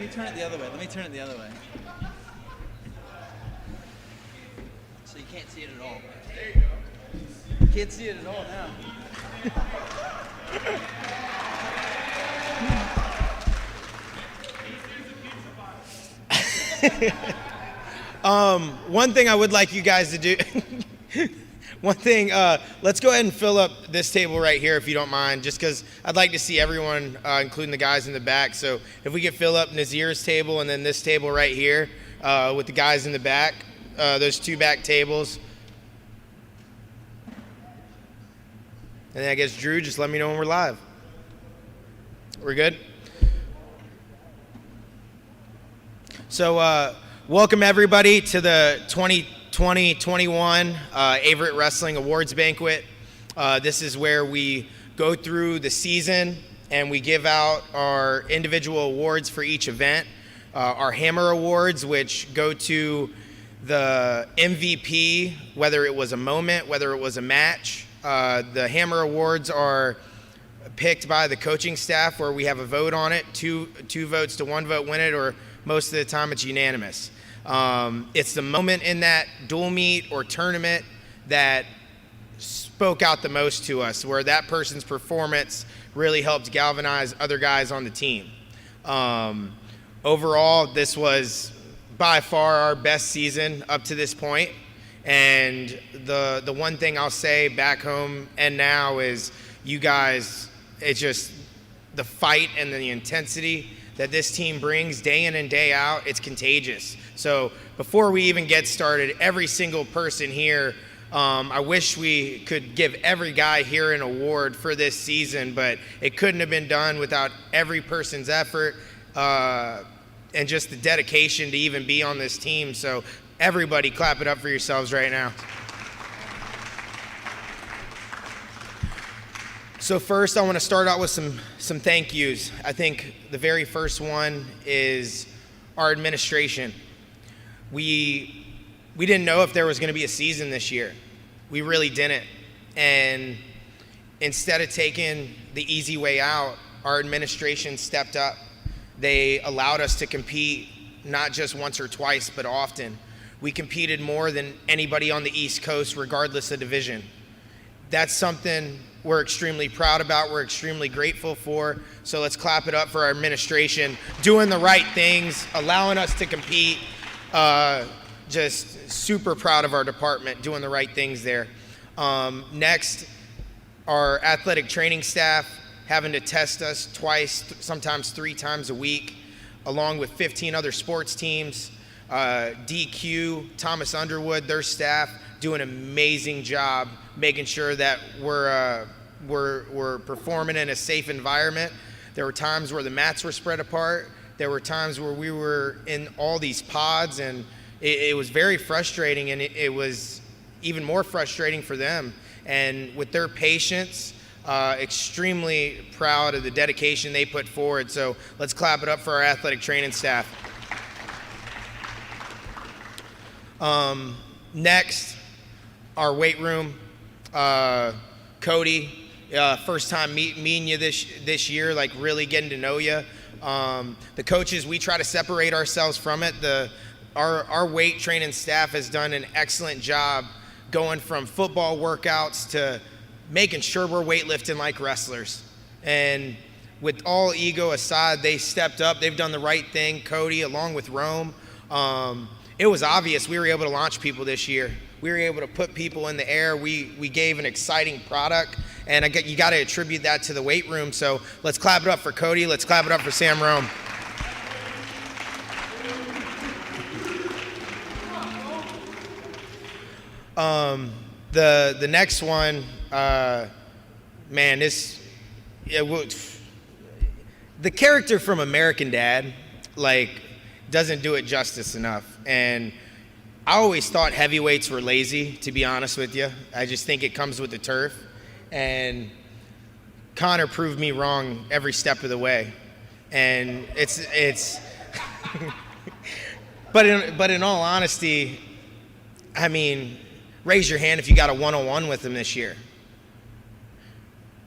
me turn it the other way. So you can't see it at all. There you go. You can't see it at all now. One thing I would like you guys to do, let's go ahead and fill up this table right here if you don't mind, just because I'd like to see everyone, including the guys in the back. So if we could fill up Nazir's table and then this table right here with the guys in the back, those two back tables. And then I guess, Drew, just let me know when we're live. We're good? So welcome everybody to the 2020-21 Averett Wrestling Awards Banquet. This is where we go through the season and we give out our individual awards for each event. Our Hammer Awards, which go to the MVP, whether it was a moment, whether it was a match. The Hammer Awards are picked by the coaching staff where we have a vote on it, two votes to one vote win it, or most of the time it's unanimous. It's the moment in that dual meet or tournament that spoke out the most to us, where that person's performance really helped galvanize other guys on the team. Overall, this was by far our best season up to this point. And the one thing I'll say back home and now is you guys, it's just the fight and the intensity that this team brings day in and day out, it's contagious. So before we even get started, every single person here, I wish we could give every guy here an award for this season, but it couldn't have been done without every person's effort and just the dedication to even be on this team. So everybody clap it up for yourselves right now. So first, I want to start out with some thank yous. I think the very first one is our administration. We didn't know if there was going to be a season this year. We really didn't. And instead of taking the easy way out, our administration stepped up. They allowed us to compete not just once or twice, but often. We competed more than anybody on the East Coast, regardless of division. That's something we're extremely proud about, we're extremely grateful for. So let's clap it up for our administration, doing the right things, allowing us to compete. Just super proud of our department, doing the right things there. Next, our athletic training staff, having to test us twice, sometimes 3 times a week, along with 15 other sports teams. DQ, Thomas Underwood, their staff, do an amazing job making sure that we're performing in a safe environment. There were times where the mats were spread apart. There were times where we were in all these pods, and it was very frustrating, and it was even more frustrating for them. And with their patience, extremely proud of the dedication they put forward. So let's clap it up for our athletic training staff. Next, our weight room. Cody, first time meeting you this year, like really getting to know you. The coaches, we try to separate ourselves from it. Our weight training staff has done an excellent job going from football workouts to making sure we're weightlifting like wrestlers. And with all ego aside, they stepped up. They've done the right thing. Cody, along with Rome. It was obvious we were able to launch people this year. We were able to put people in the air. We gave an exciting product, and you got to attribute that to the weight room. So let's clap it up for Cody. Let's clap it up for Sam Rome. The next one, man, the character from American Dad, doesn't do it justice enough. And I always thought heavyweights were lazy, to be honest with you. I just think it comes with the turf. And Connor proved me wrong every step of the way. And it's but in all honesty, I mean, raise your hand if you got a one-on-one with him this year.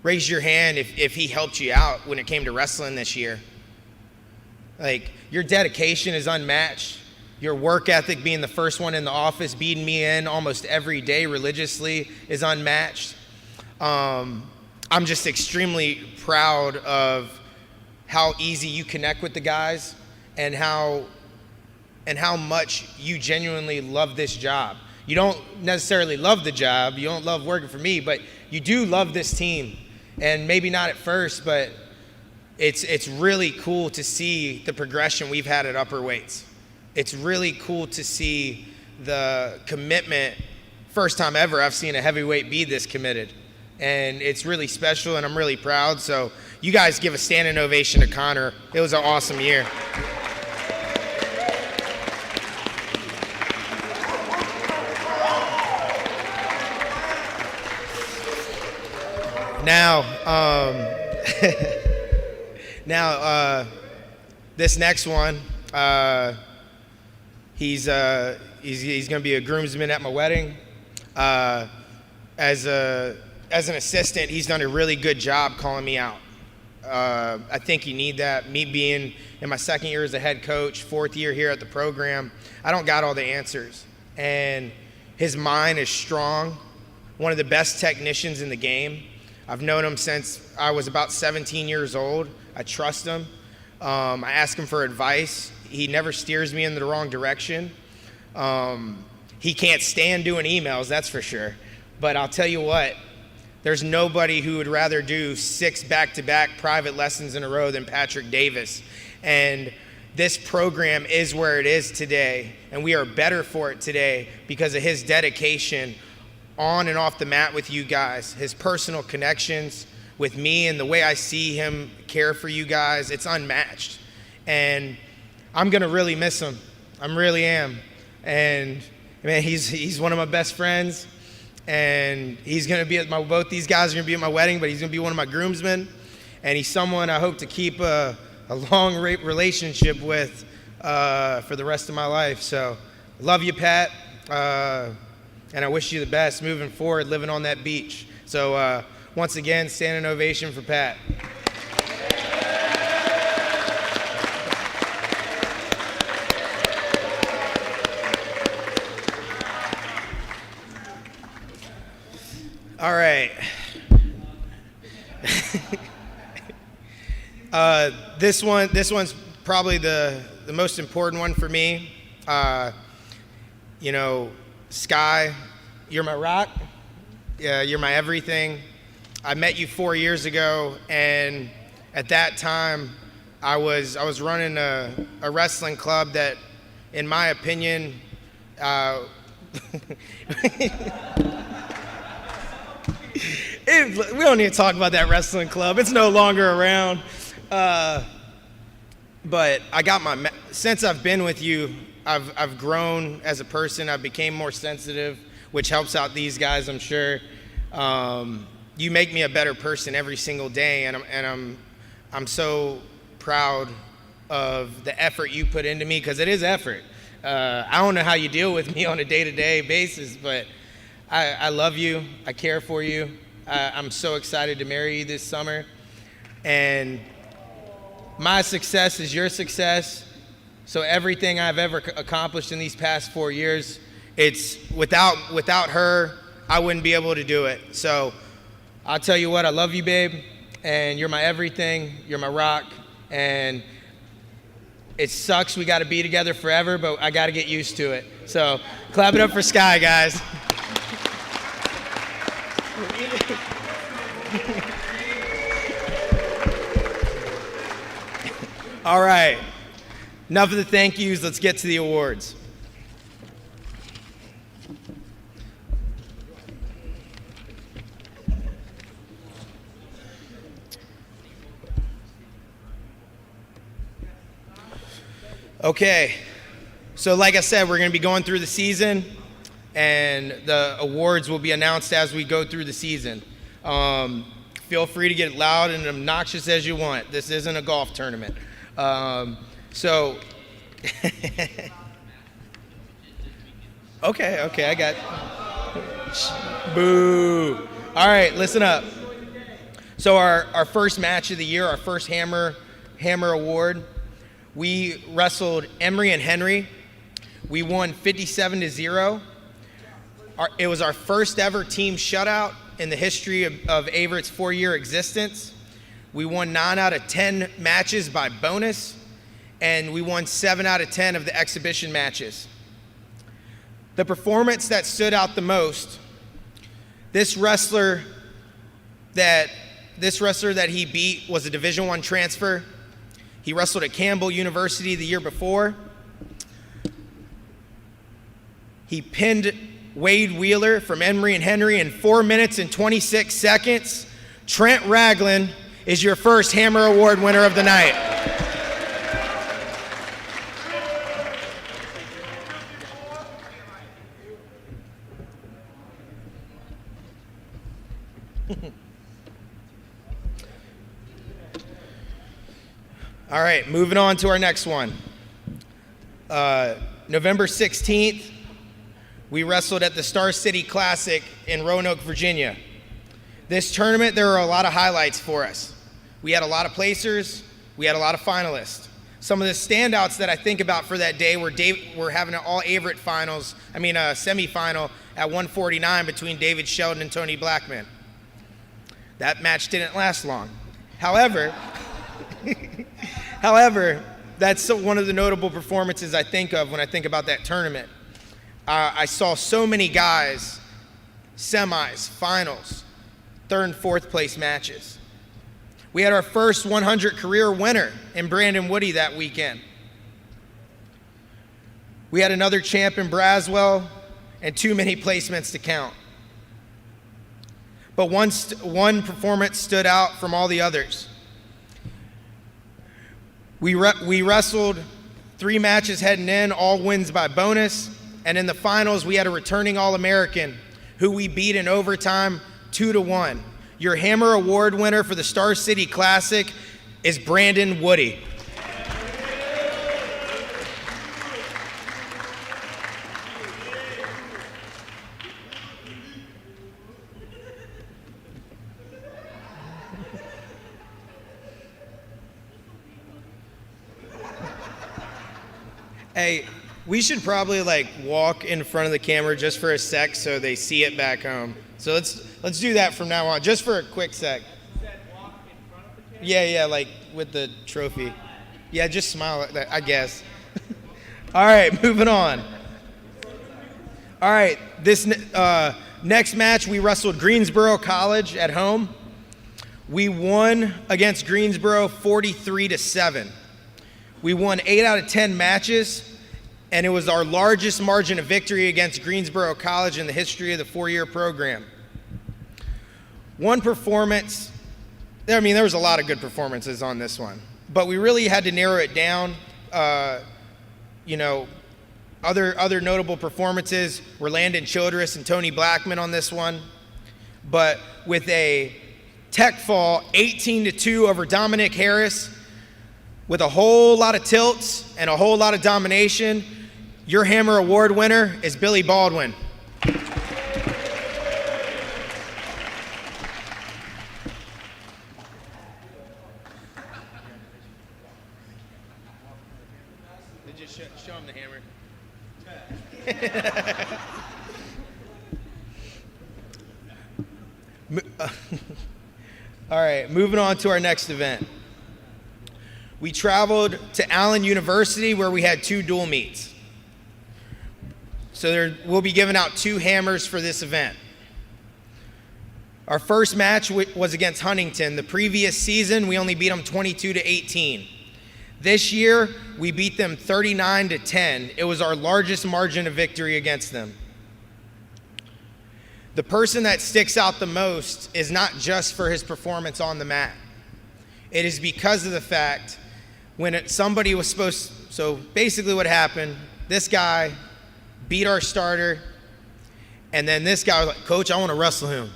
Raise your hand if he helped you out when it came to wrestling this year. Like, your dedication is unmatched. Your work ethic, being the first one in the office, beating me in almost every day religiously, is unmatched. I'm just extremely proud of how easy you connect with the guys and how much you genuinely love this job. You don't necessarily love the job, you don't love working for me, but you do love this team. And maybe not at first, but it's really cool to see the progression we've had at upper weights. It's really cool to see the commitment. First time ever I've seen a heavyweight be this committed. And it's really special, and I'm really proud. So you guys give a standing ovation to Connor. It was an awesome year. Now, this next one, he's going to be a groomsman at my wedding. As an assistant, he's done a really good job calling me out. I think you need that. Me being in my second year as a head coach, fourth year here at the program, I don't got all the answers. And his mind is strong, one of the best technicians in the game. I've known him since I was about 17 years old. I trust him. I ask him for advice. He never steers me in the wrong direction. He can't stand doing emails, that's for sure. But I'll tell you what, there's nobody who would rather do 6 back-to-back private lessons in a row than Patrick Davis. And this program is where it is today, and we are better for it today because of his dedication on and off the mat with you guys, his personal connections with me, and the way I see him care for you guys. It's unmatched. And I'm going to really miss him. I really am. And man, he's one of my best friends. And he's going to be at both these guys are going to be at my wedding, but he's going to be one of my groomsmen. And he's someone I hope to keep a long relationship with for the rest of my life. So love you, Pat. And I wish you the best moving forward, living on that beach. So once again, standing ovation for Pat. All right. This one's probably the most important one for me. Skye, you're my rock. You're my everything. I met you 4 years ago, and at that time, I was running a wrestling club that, in my opinion, we don't need to talk about that wrestling club. It's no longer around. But since I've been with you, I've grown as a person. I've became more sensitive, which helps out these guys, I'm sure. You make me a better person every single day, and I'm so proud of the effort you put into me, because it is effort. I don't know how you deal with me on a day-to-day basis, but I love you. I care for you. I'm so excited to marry you this summer. And my success is your success. So everything I've ever accomplished in these past 4 years, it's without her, I wouldn't be able to do it. So I'll tell you what, I love you, babe. And you're my everything. You're my rock. And it sucks we got to be together forever, but I got to get used to it. So clap it up for Skye, guys. All right. Enough of the thank yous. Let's get to the awards. Okay. So like I said, we're going to be going through the season, and the awards will be announced as we go through the season. Feel free to get loud and obnoxious as you want. This isn't a golf tournament. Okay, I got boo. All right, listen up. So our first match of the year, our first Hammer Award, We wrestled Emery and Henry. We won 57-0. It was our first ever team shutout in the history of Averett's 4-year existence. We won 9 out of 10 matches by bonus, and we won 7 out of 10 of the exhibition matches. The performance that stood out the most, this wrestler that he beat was a Division I transfer. He wrestled at Campbell University the year before. He pinned Wade Wheeler from Emery and Henry in 4 minutes and 26 seconds. Trent Ragland is your first Hammer Award winner of the night. All right, moving on to our next one. November 16th, we wrestled at the Star City Classic in Roanoke, Virginia. This tournament, there were a lot of highlights for us. We had a lot of placers, we had a lot of finalists. Some of the standouts that I think about for that day were having an all Averett semifinal at 149 between David Sheldon and Tony Blackman. That match didn't last long. However, that's one of the notable performances I think of when I think about that tournament. I saw so many guys, semis, finals, third and fourth place matches. We had our first 100 career winner in Brandon Woody that weekend. We had another champ in Braswell and too many placements to count. But one performance stood out from all the others. We wrestled 3 matches heading in, all wins by bonus. And in the finals, we had a returning All-American who we beat in overtime 2-1. Your Hammer Award winner for the Star City Classic is Brandon Woody. Hey, we should probably walk in front of the camera just for a sec so they see it back home. So let's do that from now on, just for a quick sec. You said walk in front of the camera? Yeah, with the trophy. Yeah, just smile at that, I guess. All right, moving on. All right, this next match, we wrestled Greensboro College at home. We won against Greensboro 43-7. We won 8 out of 10 matches, and it was our largest margin of victory against Greensboro College in the history of the 4-year program. One performance, there was a lot of good performances on this one, but we really had to narrow it down. Other notable performances were Landon Childress and Tony Blackman on this one, but with a tech fall 18-2 over Dominic Harris, with a whole lot of tilts and a whole lot of domination, your Hammer Award winner is Billy Baldwin. Just show him the hammer. All right, moving on to our next event. We traveled to Allen University where we had 2 dual meets. So we'll be giving out 2 hammers for this event. Our first match was against Huntington. The previous season, we only beat them 22-18. This year, we beat them 39-10. It was our largest margin of victory against them. The person that sticks out the most is not just for his performance on the mat. It is because of the fact somebody was so basically what happened, this guy beat our starter, and then this guy was like, "Coach, I want to wrestle him.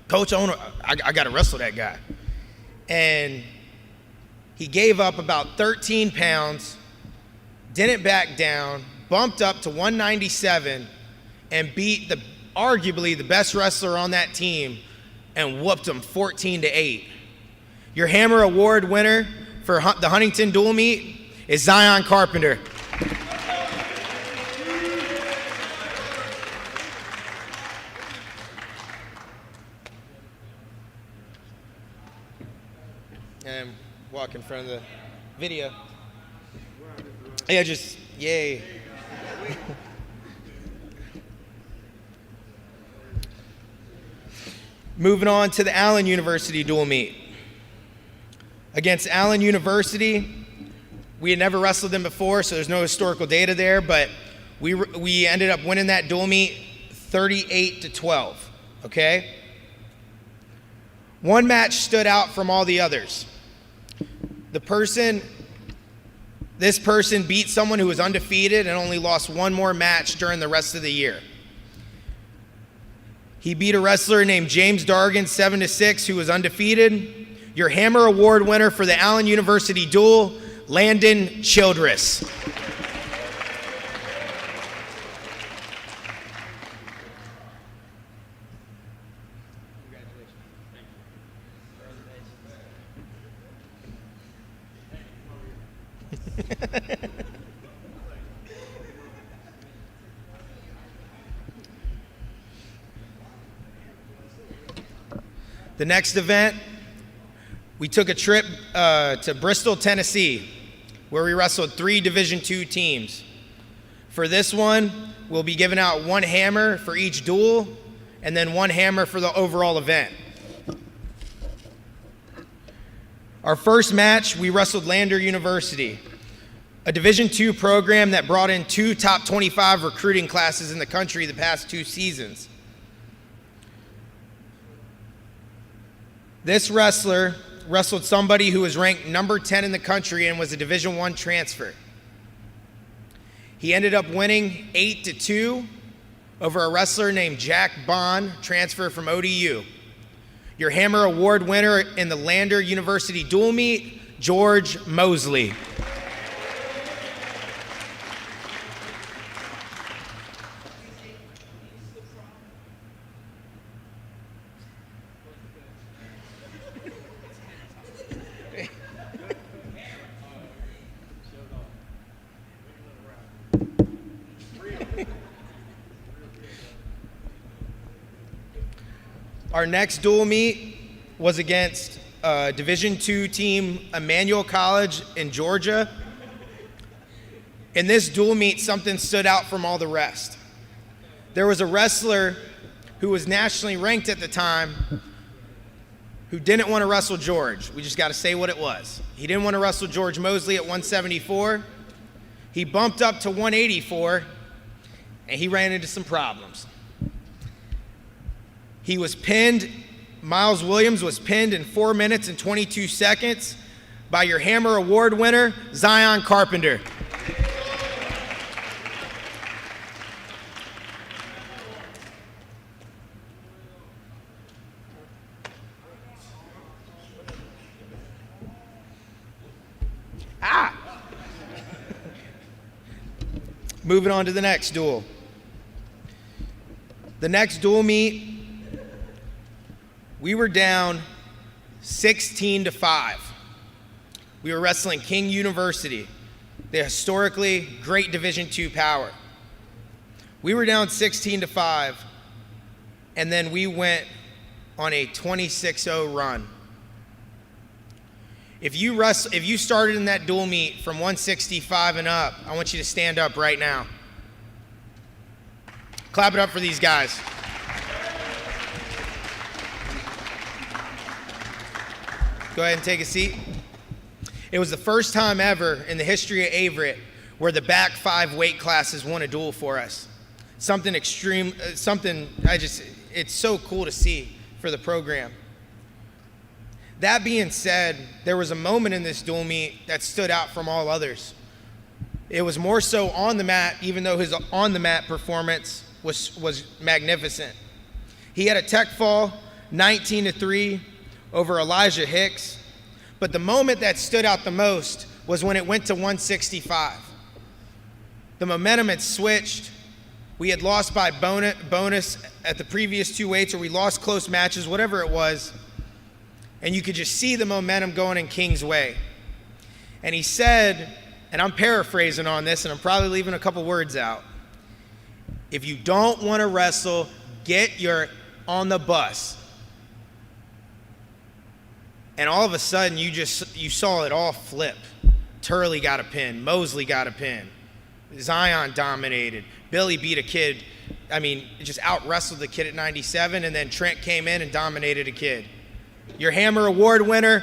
Coach, I got to wrestle that guy." And he gave up about 13 pounds, didn't back down, bumped up to 197, and beat arguably the best wrestler on that team and whooped him 14-8. Your Hammer Award winner for the Huntington dual meet is Zion Carpenter. And walk in front of the video. Yeah, just yay. Moving on to the Allen University dual meet. Against Allen University, we had never wrestled them before, so there's no historical data there, but we ended up winning that dual meet 38-12, okay? One match stood out from all the others. This person beat someone who was undefeated and only lost one more match during the rest of the year. He beat a wrestler named James Dargan 7-6 who was undefeated. Your Hammer Award winner for the Allen University duel, Landon Childress. The next event, we took a trip to Bristol, Tennessee, where we wrestled 3 Division II teams. For this one, we'll be giving out 1 hammer for each duel, and then 1 hammer for the overall event. Our first match, we wrestled Lander University, a Division II program that brought in 2 top 25 recruiting classes in the country the past 2 seasons. This wrestler wrestled somebody who was ranked number 10 in the country and was a Division I transfer. He ended up winning 8-2 over a wrestler named Jack Bond, transfer from ODU. Your Hammer Award winner in the Lander University dual meet, George Mosley. Our next dual meet was against Division II team Emmanuel College in Georgia. In this dual meet, something stood out from all the rest. There was a wrestler who was nationally ranked at the time who didn't want to wrestle George. We just got to say what it was. He didn't want to wrestle George Mosley at 174. He bumped up to 184, and he ran into some problems. He was pinned, Miles Williams was pinned in 4 minutes and 22 seconds by your Hammer Award winner, Zion Carpenter. Moving on to the next duel. The next dual meet, we were down 16-5. We were wrestling King University, the historically great Division II power. We were down 16-5, and then we went on a 26-0 run. If you started in that dual meet from 165 and up, I want you to stand up right now. Clap it up for these guys. Go ahead and take a seat. It was the first time ever in the history of Averett where the back 5 weight classes won a duel for us. Something extreme, it's so cool to see for the program. That being said, there was a moment in this dual meet that stood out from all others. It was more so on the mat, even though his on the mat performance was magnificent. He had a tech fall, 19-3 over Elijah Hicks, but the moment that stood out the most was when it went to 165. The momentum had switched. We had lost by bonus at the previous 2 weights, or we lost close matches, whatever it was, and you could just see the momentum going in King's way. And he said and I'm paraphrasing on this, and I'm probably leaving a couple words out. If you don't want to wrestle, get your on the bus. And all of a sudden, you saw it all flip. Turley got a pin. Mosley got a pin. Zion dominated. Billy beat a kid. Just out-wrestled the kid at 97, and then Trent came in and dominated a kid. Your Hammer Award winner,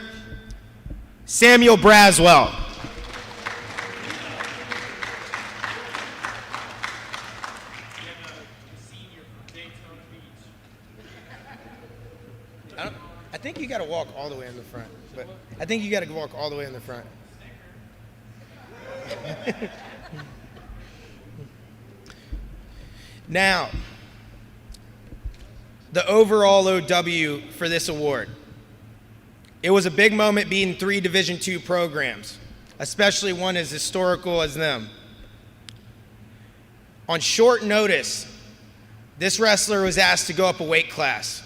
Samuel Braswell. I think you got to walk all the way in the front. But I think you got to walk all the way in the front. Now, the overall OW for this award. It was a big moment beating 3 Division II programs, especially one as historical as them. On short notice, this wrestler was asked to go up a weight class.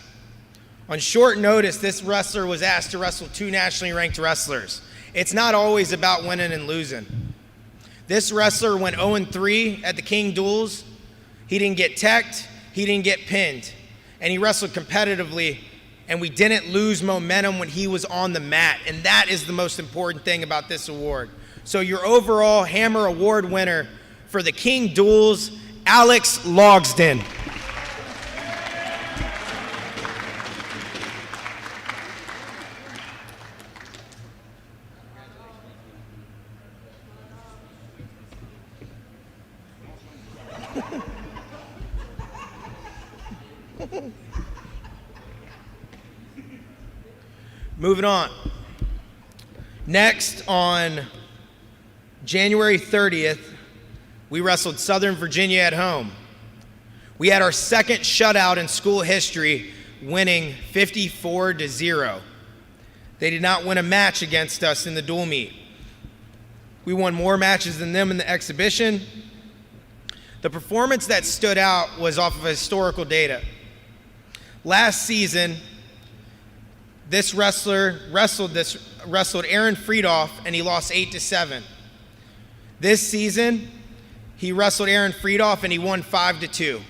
On short notice, this wrestler was asked to wrestle 2 nationally ranked wrestlers. It's not always about winning and losing. This wrestler went 0-3 at the King Duels. He didn't get teched, he didn't get pinned, and he wrestled competitively, and we didn't lose momentum when he was on the mat, and that is the most important thing about this award. So your overall Hammer Award winner for the King Duels, Alex Logsden. Moving on. Next, on January 30th, we wrestled Southern Virginia at home. We had our second shutout in school history, winning 54-0. They did not win a match against us in the dual meet. We won more matches than them in the exhibition. The performance that stood out was off of historical data. Last season, this wrestler wrestled Aaron Friedoff, and he lost 8-7. This season, he wrestled Aaron Friedoff, and he won 5-2.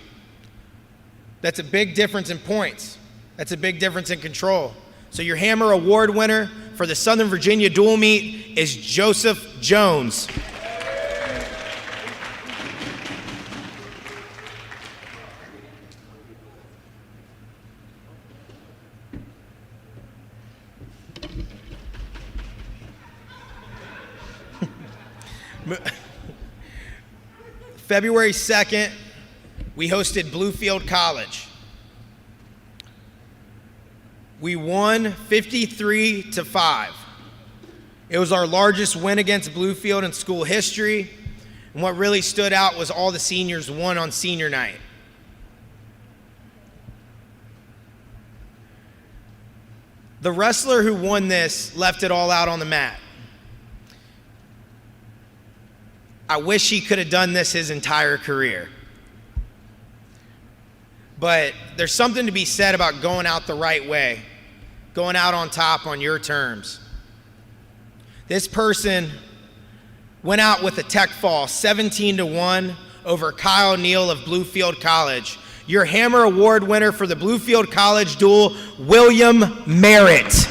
That's a big difference in points. That's a big difference in control. So your Hammer Award winner for the Southern Virginia dual meet is Joseph Jones. February 2nd, we hosted Bluefield College. We won 53-5. It was our largest win against Bluefield in school history, and what really stood out was all the seniors won on senior night. The wrestler who won this left it all out on the mat. I wish he could have done this his entire career. But there's something to be said about going out the right way, going out on top on your terms. This person went out with a tech fall, 17-1 over Kyle Neal of Bluefield College. Your Hammer Award winner for the Bluefield College duel, William Merritt.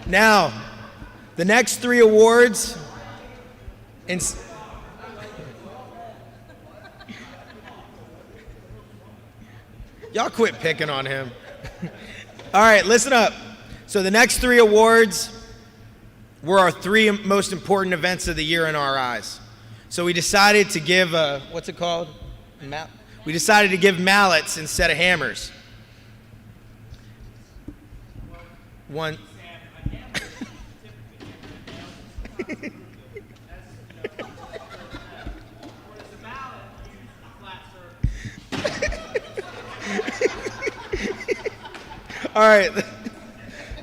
Now, the next 3 awards, y'all quit picking on him. All right, listen up. So the next 3 awards were our 3 most important events of the year in our eyes. So we decided to give, what's it called? We decided to give mallets instead of hammers. One. All right.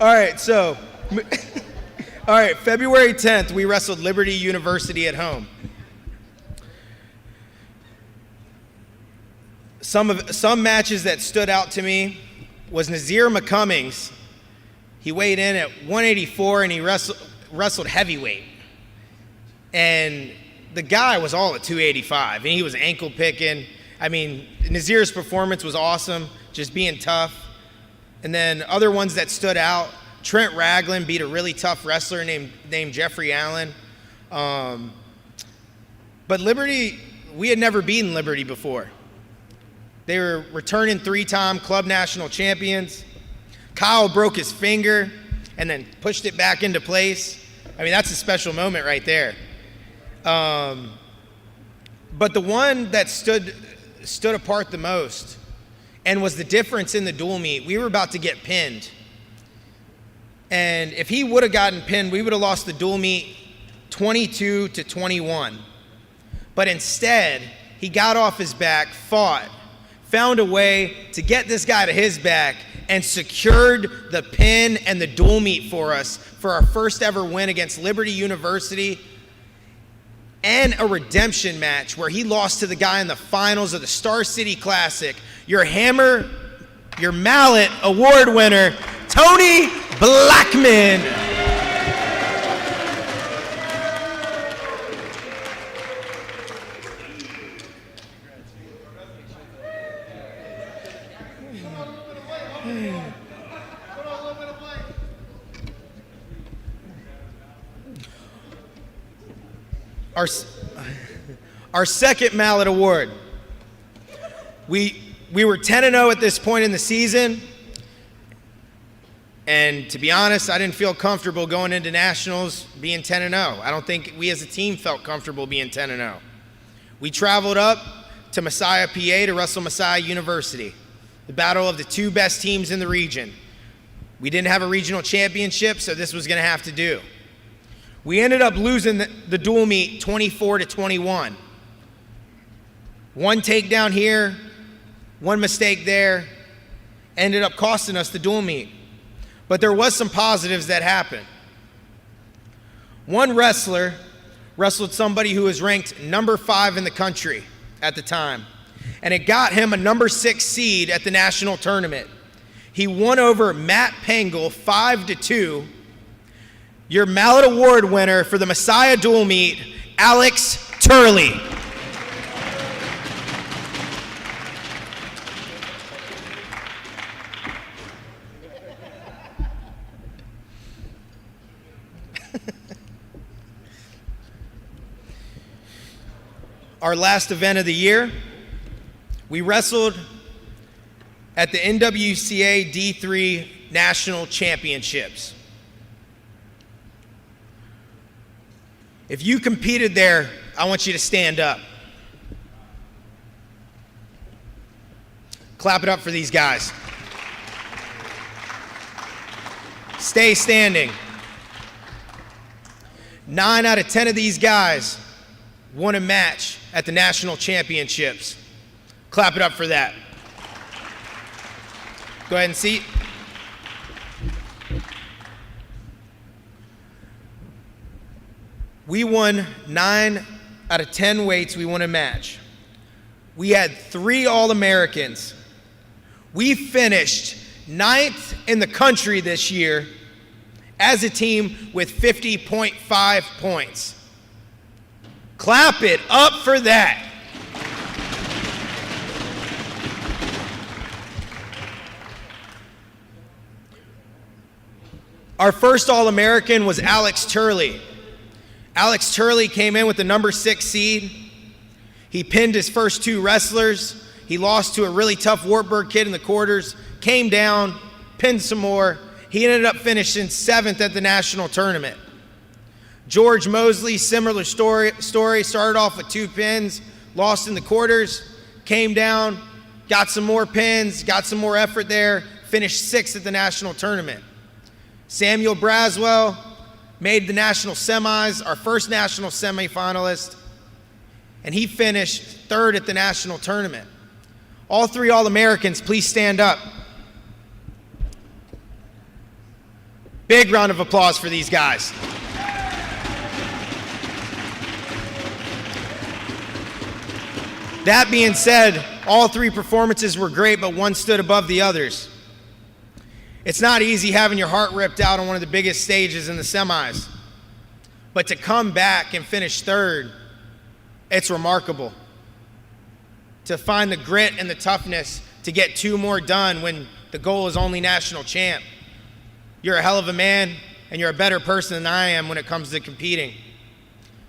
All right, so, all right, February 10th, we wrestled Liberty University at home. Some matches that stood out to me was Nazir McCummings. He weighed in at 184 and he wrestled heavyweight. And the guy was all at 285 and he was ankle picking. I mean, Nazir's performance was awesome, just being tough. And then other ones that stood out, Trent Ragland beat a really tough wrestler named Jeffrey Allen. But Liberty, we had never beaten Liberty before. They were returning 3-time club national champions. Kyle broke his finger and then pushed it back into place. I mean, that's a special moment right there. But the one that stood apart the most and was the difference in the dual meet, we were about to get pinned. And if he would have gotten pinned, we would have lost the dual meet 22-21. But instead, he got off his back, fought, found a way to get this guy to his back, and secured the pin and the dual meet for us for our first ever win against Liberty University, and a redemption match where he lost to the guy in the finals of the Star City Classic, your Mallet award winner, Tony Blackman. Our second Mallet Award. We were 10-0 at this point in the season, and to be honest, I didn't feel comfortable going into nationals being 10-0. I don't think we as a team felt comfortable being 10-0. We traveled up to Messiah, PA to wrestle Messiah University, the battle of the two best teams in the region. We didn't have a regional championship, so this was going to have to do. We ended up losing the dual meet 24-21. One takedown here, one mistake there, ended up costing us the dual meet. But there was some positives that happened. One wrestler wrestled somebody who was ranked number 5 in the country at the time, and it got him a number 6 seed at the national tournament. He won over Matt Pengel 5-2. Your Mallet Award winner for the Messiah dual meet, Alex Turley. Our last event of the year, we wrestled at the NWCA D3 National Championships. If you competed there, I want you to stand up. Clap it up for these guys. Stay standing. 9 out of 10 of these guys won a match at the national championships. Clap it up for that. Go ahead and seat. We won 9 out of 10 weights. We won a match. We had 3 All-Americans. We finished 9th in the country this year as a team with 50.5 points. Clap it up for that. Our first All-American was Alex Turley. Alex Turley came in with the number 6 seed. He pinned his first 2 wrestlers. He lost to a really tough Wartburg kid in the quarters, came down, pinned some more. He ended up finishing 7th at the national tournament. George Mosley, similar story, started off with 2 pins, lost in the quarters, came down, got some more pins, got some more effort there, finished 6th at the national tournament. Samuel Braswell made the national semis, our first national semifinalist, and he finished 3rd at the national tournament. All 3 All-Americans, please stand up. Big round of applause for these guys. That being said, all three performances were great, but one stood above the others. It's not easy having your heart ripped out on one of the biggest stages in the semis. But to come back and finish third, it's remarkable. To find the grit and the toughness to get two more done when the goal is only national champ. You're a hell of a man, and you're a better person than I am when it comes to competing.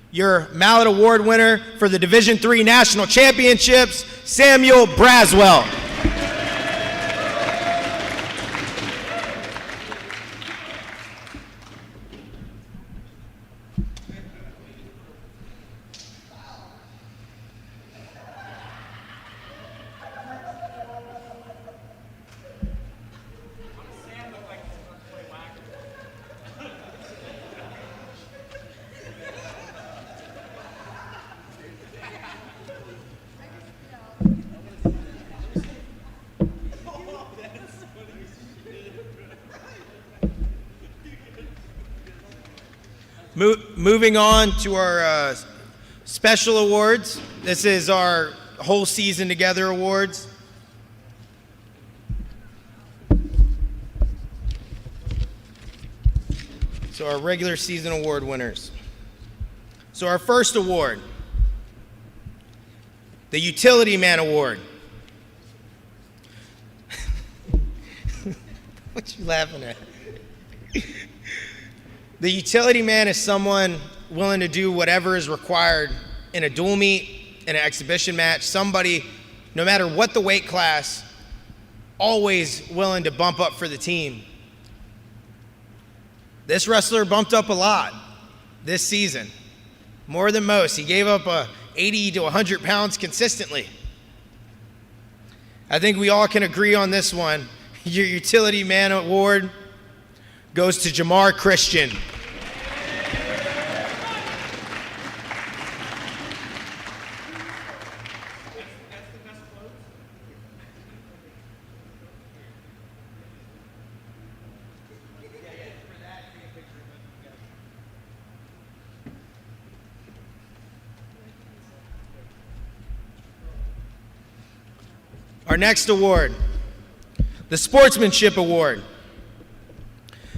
Your Mallet Award winner for the Division III National Championships, Samuel Braswell. Moving on to our special awards. This is our whole season together awards. So our regular season award winners. So our first award, the Utility Man Award. What you laughing at? The utility man is someone willing to do whatever is required in a dual meet, in an exhibition match, somebody, no matter what the weight class, always willing to bump up for the team. This wrestler bumped up a lot this season, more than most. He gave up 80 to 100 pounds consistently. I think we all can agree on this one. Your Utility Man Award goes to Jamar Christian. Our next award, the Sportsmanship Award.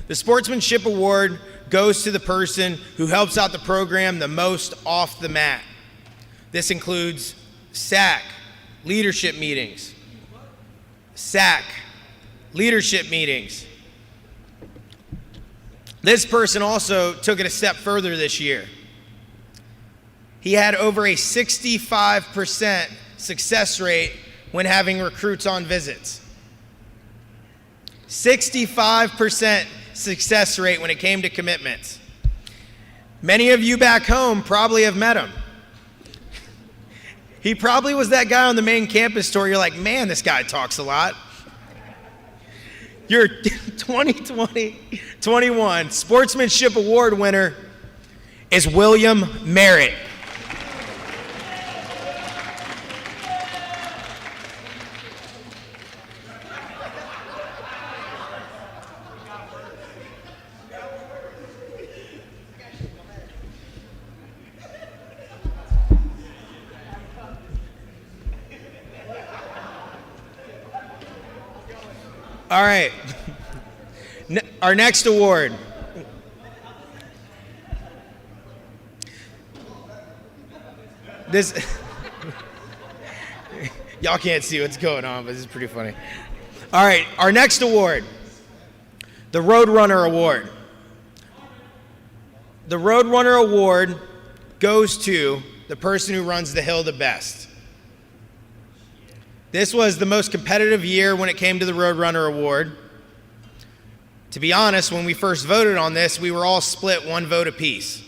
The Sportsmanship Award goes to the person who helps out the program the most off the mat. This includes SAC, leadership meetings. SAC, leadership meetings. This person also took it a step further this year. He had over a 65% success rate when having recruits on visits. 65% success rate when it came to commitments. Many of you back home probably have met him. He probably was that guy on the main campus tour. You're like, man, this guy talks a lot. Your 2020-21 Sportsmanship Award winner is William Merritt. All right, our next award. This, y'all can't see what's going on, but this is pretty funny. All right, our next award, the Roadrunner Award. The Roadrunner Award goes to the person who runs the hill the best. This was the most competitive year when it came to the Roadrunner Award. To be honest, when we first voted on this, we were all split one vote apiece.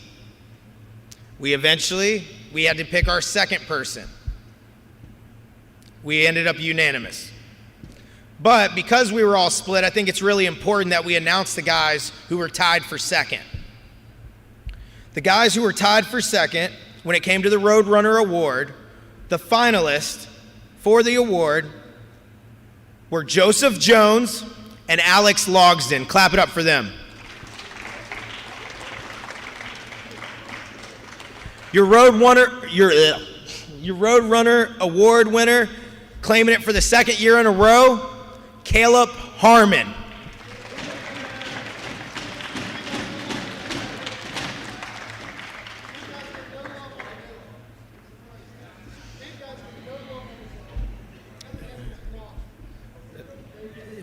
We had to pick our second person. We ended up unanimous. But because we were all split, I think it's really important that we announce the guys who were tied for second. The guys who were tied for second when it came to the Roadrunner Award, the finalists for the award were Joseph Jones and Alex Logsdon. Clap it up for them. Your Road Runner Award winner, claiming it for the second year in a row, Caleb Harmon.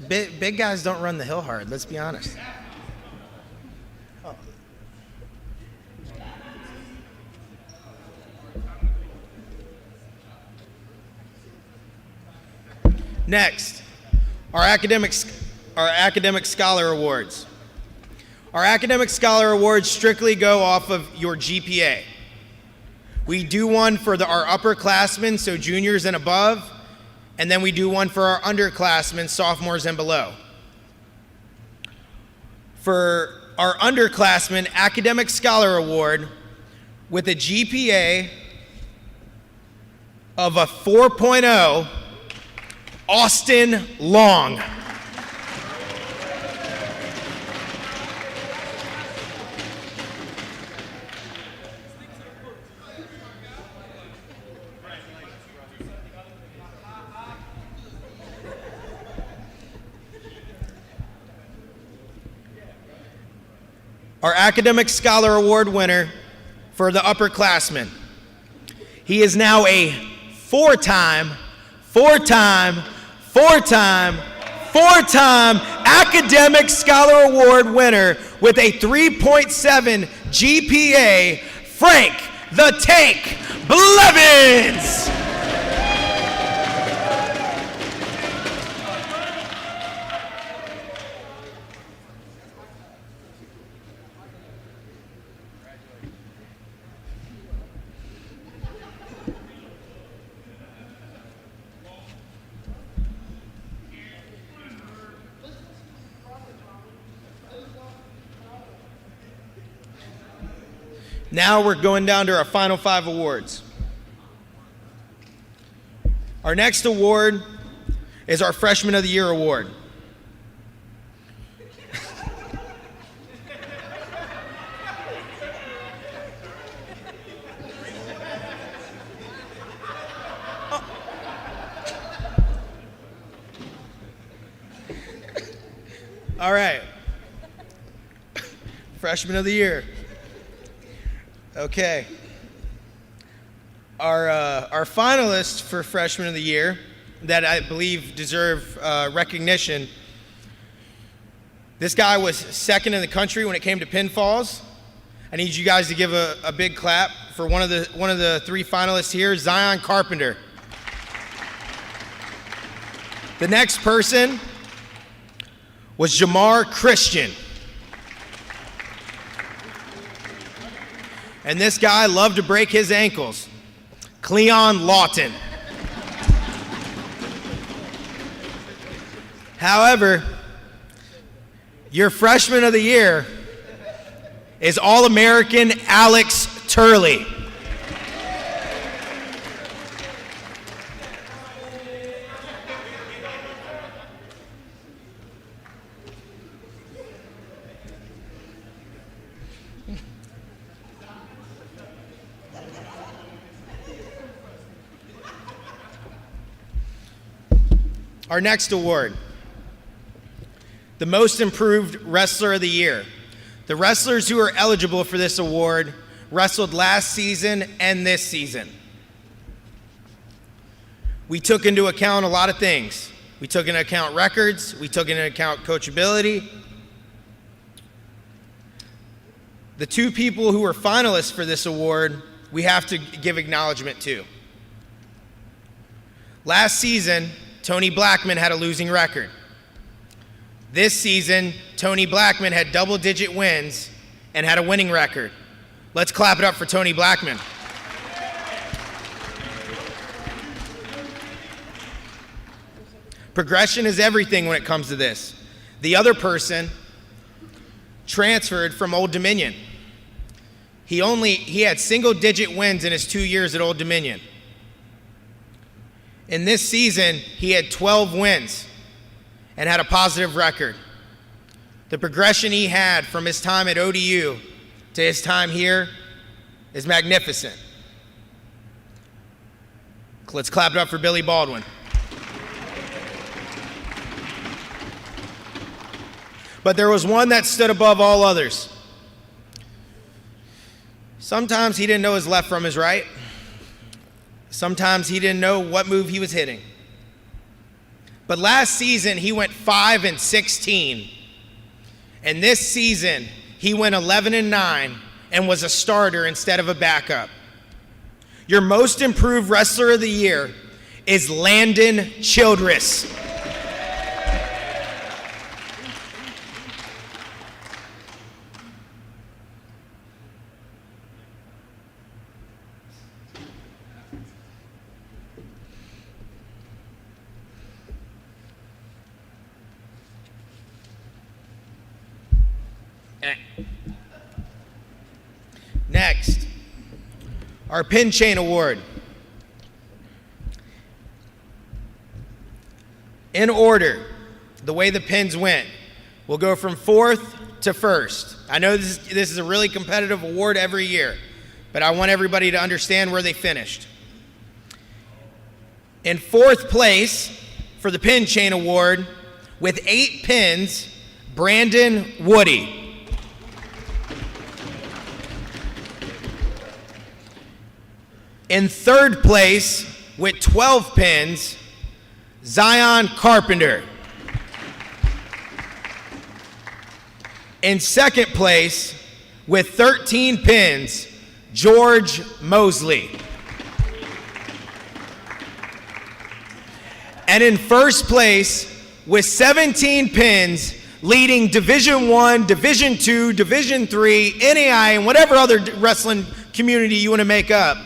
Big guys don't run the hill hard, let's be honest. Next, our academic scholar awards. Our academic scholar awards strictly go off of your GPA. We do one for our upperclassmen, so juniors and above, and then we do one for our underclassmen, sophomores and below. For our underclassmen academic scholar award, with a GPA of a 4.0, Austin Long. Our Academic Scholar Award winner for the upperclassmen. He is now a four-time Academic Scholar Award winner with a 3.7 GPA, Frank the Tank Blevins. Now we're going down to our final 5 awards. Our next award is our Freshman of the Year award. All right. Freshman of the Year. Okay. Our finalists for Freshman of the Year that I believe deserve recognition. This guy was second in the country when it came to pinfalls. I need you guys to give a big clap for one of the 3 finalists here, Zion Carpenter. The next person was Jamar Christian. And this guy loved to break his ankles, Cleon Lawton. However, your Freshman of the Year is All-American Alex Turley. Our next award, the Most Improved Wrestler of the Year. The wrestlers who are eligible for this award wrestled last season and this season. We took into account a lot of things. We took into account records, we took into account coachability. The 2 people who were finalists for this award, we have to give acknowledgement to. Last season, Tony Blackman had a losing record. This season, Tony Blackman had double-digit wins and had a winning record. Let's clap it up for Tony Blackman. Progression is everything when it comes to this. The other person transferred from Old Dominion. He had single-digit wins in his 2 years at Old Dominion. In this season, he had 12 wins and had a positive record. The progression he had from his time at ODU to his time here is magnificent. Let's clap it up for Billy Baldwin. But there was one that stood above all others. Sometimes he didn't know his left from his right. Sometimes he didn't know what move he was hitting. But last season, he went 5-16. And this season, he went 11-9 and was a starter instead of a backup. Your most improved wrestler of the year is Landon Childress. Next, our Pin Chain Award. In order, the way the pins went, we'll go from fourth to first. I know this is a really competitive award every year, but I want everybody to understand where they finished. In fourth place for the Pin Chain Award, with 8 pins, Brandon Woody. In third place, with 12 pins, Zion Carpenter. In second place, with 13 pins, George Mosley. And in first place, with 17 pins, leading Division I, Division II, Division III, NAI, and whatever other wrestling community you want to make up,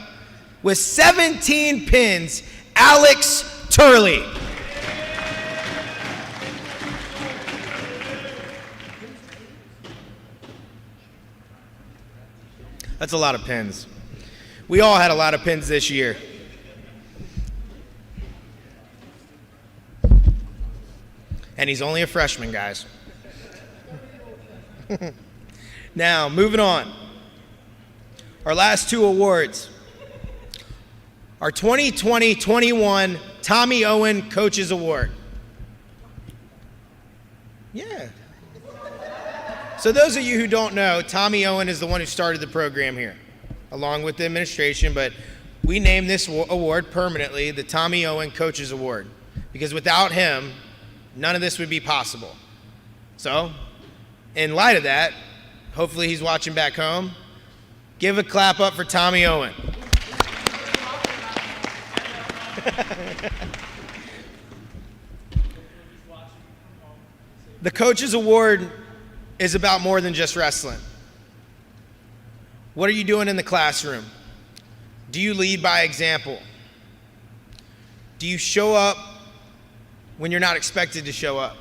with 17 pins, Alex Turley. That's a lot of pins. We all had a lot of pins this year. And he's only a freshman, guys. Now, moving on. Our last 2 awards. Our 2020-21 Tommy Owen Coaches Award. Yeah. So those of you who don't know, Tommy Owen is the one who started the program here, along with the administration, but we named this award permanently the Tommy Owen Coaches Award, because without him, none of this would be possible. So, in light of that, hopefully he's watching back home, give a clap up for Tommy Owen. The Coaches Award is about more than just wrestling. What are you doing in the classroom? Do you lead by example? Do you show up when you're not expected to show up?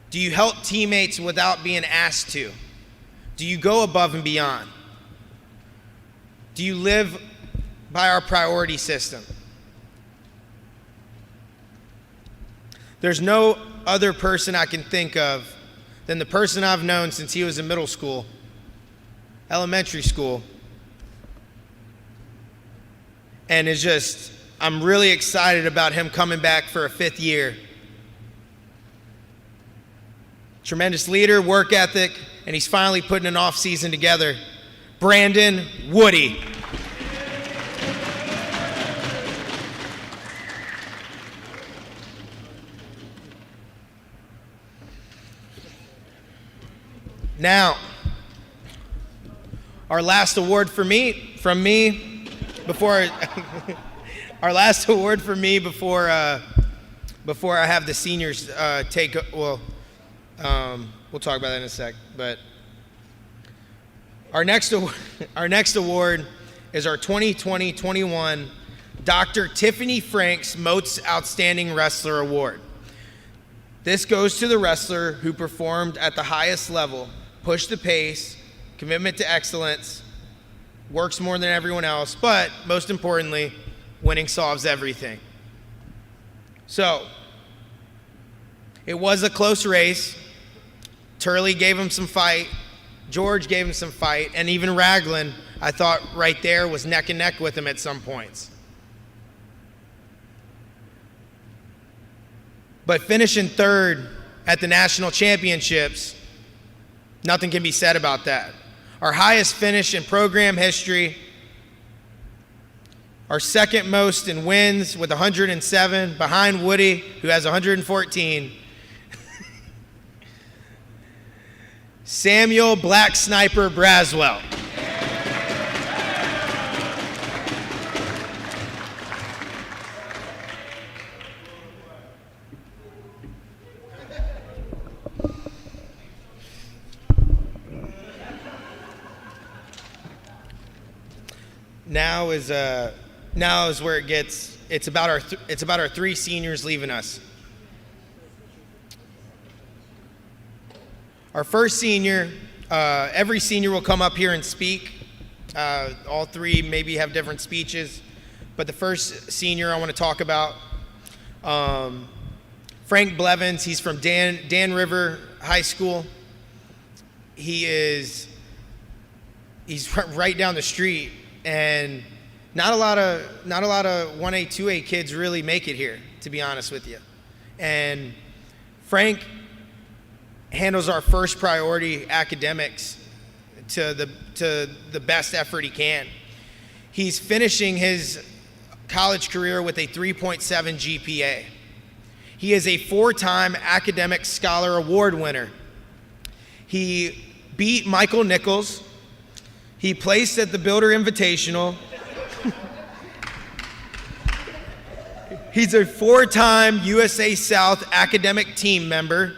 Do you help teammates without being asked to? Do you go above and beyond? Do you live by our priority system? There's no other person I can think of than the person I've known since he was in middle school, elementary school. And it's just, I'm really excited about him coming back for a 5th year. Tremendous leader, work ethic, and he's finally putting an off season together. Brandon Woody. Now, our last award from me before our last award for me before I have the seniors take. We'll talk about that in a sec. But our next award is our 2020-21 Dr. Tiffany Franks Moats Outstanding Wrestler Award. This goes to the wrestler who performed at the highest level, pushed the pace, commitment to excellence, works more than everyone else, but most importantly, winning solves everything. So, it was a close race. Turley gave him some fight. George gave him some fight, and even Raglan, I thought right there was neck and neck with him at some points. But finishing third at the national championships, nothing can be said about that. Our highest finish in program history, our second most in wins with 107, behind Woody, who has 114. Samuel Black Sniper Braswell. Now is where it gets. It's about our three seniors leaving us. Our first senior, every senior will come up here and speak. All three maybe have different speeches, but the first senior I want to talk about, Frank Blevins. He's from Dan River High School. He's right down the street, and not a lot of 1A, 2A kids really make it here, to be honest with you. And Frank handles our first priority academics to the best effort he can. He's finishing his college career with a 3.7 GPA. He is a 4-time Academic Scholar Award winner. He beat Michael Nichols. He placed at the Builder Invitational. He's a 4-time USA South academic team member.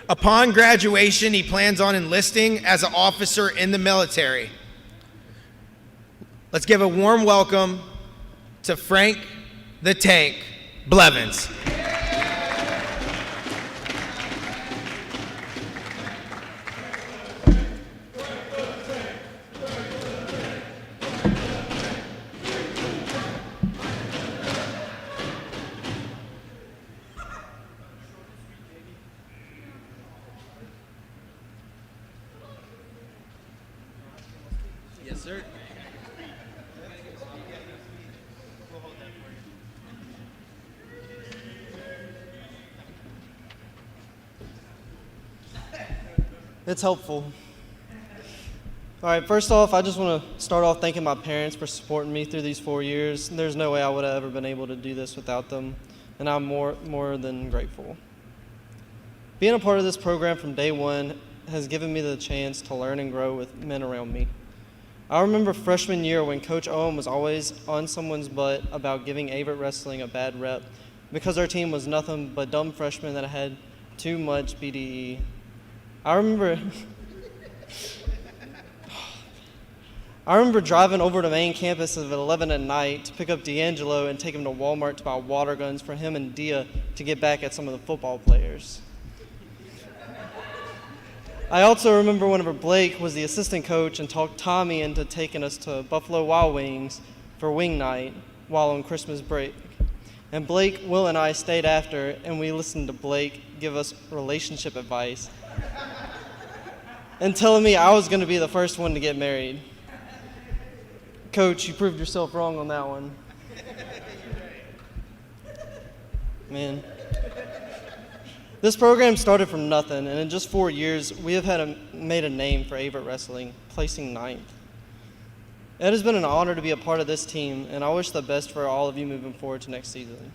Upon graduation, he plans on enlisting as an officer in the military. Let's give a warm welcome to Frank the Tank Blevins. Yes, sir. It's helpful. All right, first off, I just want to start off thanking my parents for supporting me through these 4 years. There's no way I would have ever been able to do this without them, and I'm more than grateful. Being a part of this program from day one has given me the chance to learn and grow with men around me. I remember freshman year when Coach Owen was always on someone's butt about giving Averett Wrestling a bad rep because our team was nothing but dumb freshmen that had too much BDE. I remember driving over to main campus at 11 at night to pick up D'Angelo and take him to Walmart to buy water guns for him and Dia to get back at some of the football players. I also remember whenever Blake was the assistant coach and talked Tommy into taking us to Buffalo Wild Wings for wing night while on Christmas break. And Blake, Will, and I stayed after, and we listened to Blake give us relationship advice and telling me I was going to be the first one to get married. Coach, you proved yourself wrong on that one. Man. This program started from nothing, and in just 4 years, we have made a name for Averett Wrestling, placing 9th. It has been an honor to be a part of this team, and I wish the best for all of you moving forward to next season.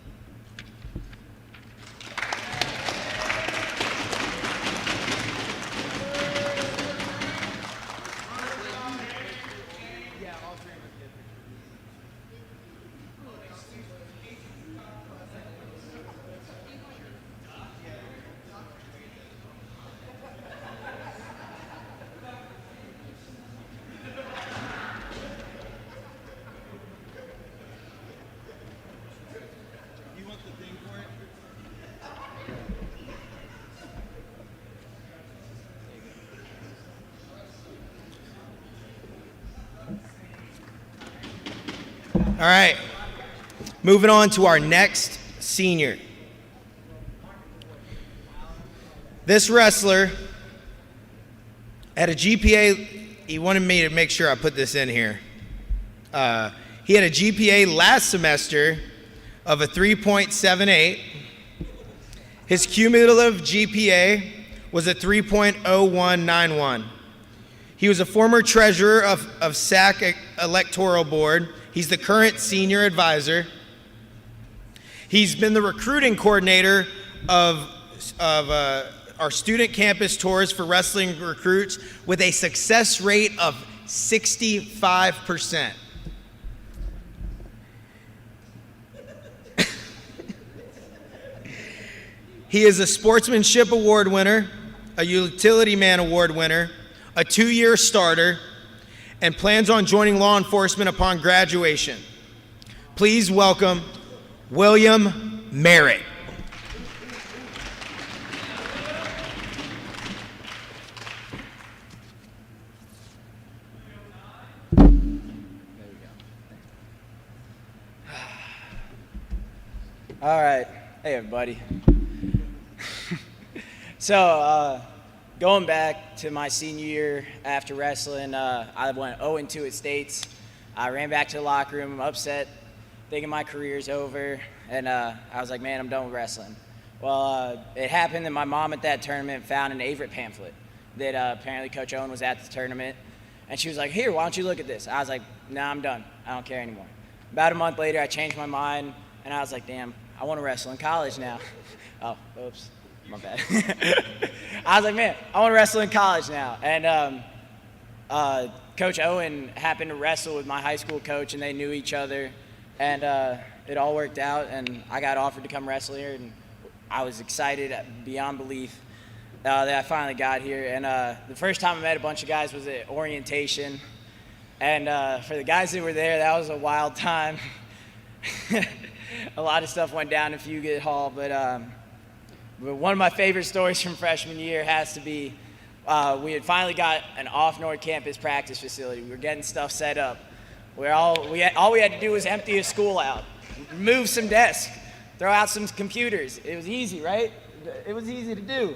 All right, moving on to our next senior. This wrestler Had a GPA, he wanted me to make sure I put this in here. He had a GPA last semester of a 3.78. His cumulative GPA was a 3.0191. He was a former treasurer of SAC Electoral Board. He's the current senior advisor. He's been the recruiting coordinator of our student campus tours for wrestling recruits with a success rate of 65%. He is a Sportsmanship Award winner, a Utility Man Award winner, a 2-year starter, and plans on joining law enforcement upon graduation. Please welcome William Merritt. All right. Hey, everybody. So, going back to my senior year after wrestling, I went 0-2 at States. I ran back to the locker room, upset, thinking my career's over, and I was like, man, I'm done with wrestling. Well, it happened that my mom at that tournament found an Averett pamphlet that apparently Coach Owen was at the tournament, and she was like, here, why don't you look at this? I was like, nah, I'm done. I don't care anymore. About a month later, I changed my mind, and I was like, damn, I want to wrestle in college now. Oh, oops, my bad. I was like, man, I want to wrestle in college now. And Coach Owen happened to wrestle with my high school coach, and they knew each other. And it all worked out, and I got offered to come wrestle here, and I was excited beyond belief that I finally got here. And the first time I met a bunch of guys was at orientation. And for the guys that were there, that was a wild time. A lot of stuff went down in Fugate Hall, but one of my favorite stories from freshman year has to be we had finally got an off-Nord campus practice facility. We were getting stuff set up. All we had to do was empty a school out, move some desks, throw out some computers. It was easy, right? It was easy to do.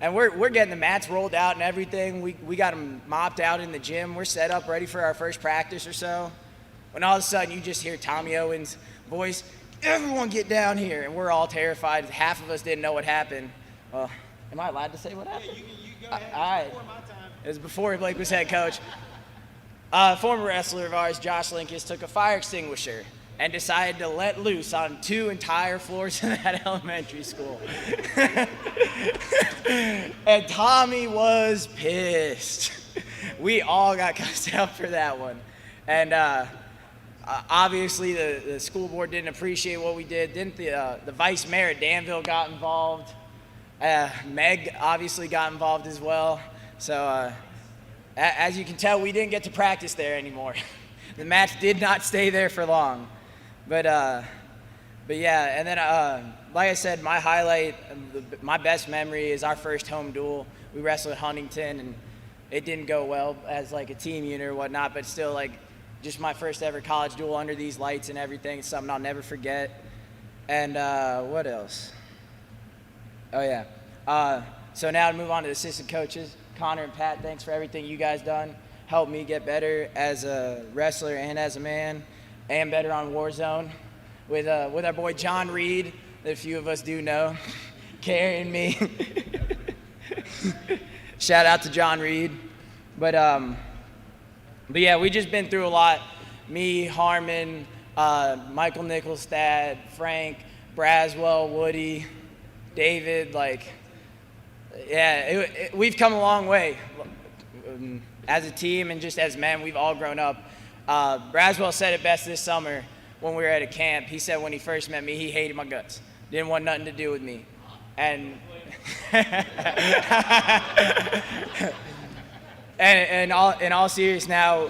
And we're getting the mats rolled out and everything. We got them mopped out in the gym. We're set up, ready for our first practice or so. When all of a sudden you just hear Tommy Owen's voice, everyone get down here, and we're all terrified. Half of us didn't know what happened. Well, am I allowed to say what happened? You go ahead. All right. Before my time. It was before Blake was head coach. Former wrestler of ours, Josh Linkus, took a fire extinguisher and decided to let loose on 2 entire floors in that elementary school. And Tommy was pissed. We all got cussed out for that one. And obviously the school board didn't appreciate what we did. Didn't the vice mayor at Danville got involved. Meg obviously got involved as well. So as you can tell, we didn't get to practice there anymore. The mats did not stay there for long. But yeah, and then like I said, my highlight, my best memory is our first home duel. We wrestled at Huntington, and it didn't go well as like a team unit or whatnot, but still like just my first ever college duel under these lights and everything. It's something I'll never forget. And what else? Oh yeah. So now to move on to the assistant coaches, Connor and Pat, thanks for everything you guys done. Helped me get better as a wrestler and as a man, and better on Warzone. With our boy John Reed, that a few of us do know, carrying me. Shout out to John Reed. But yeah, we just been through a lot. Me, Harmon, Michael Nicholstad, Frank, Braswell, Woody, David, like, yeah, we've come a long way. As a team and just as men, we've all grown up. Braswell said it best this summer when we were at a camp. He said when he first met me, he hated my guts. Didn't want nothing to do with me. And and in all seriousness now,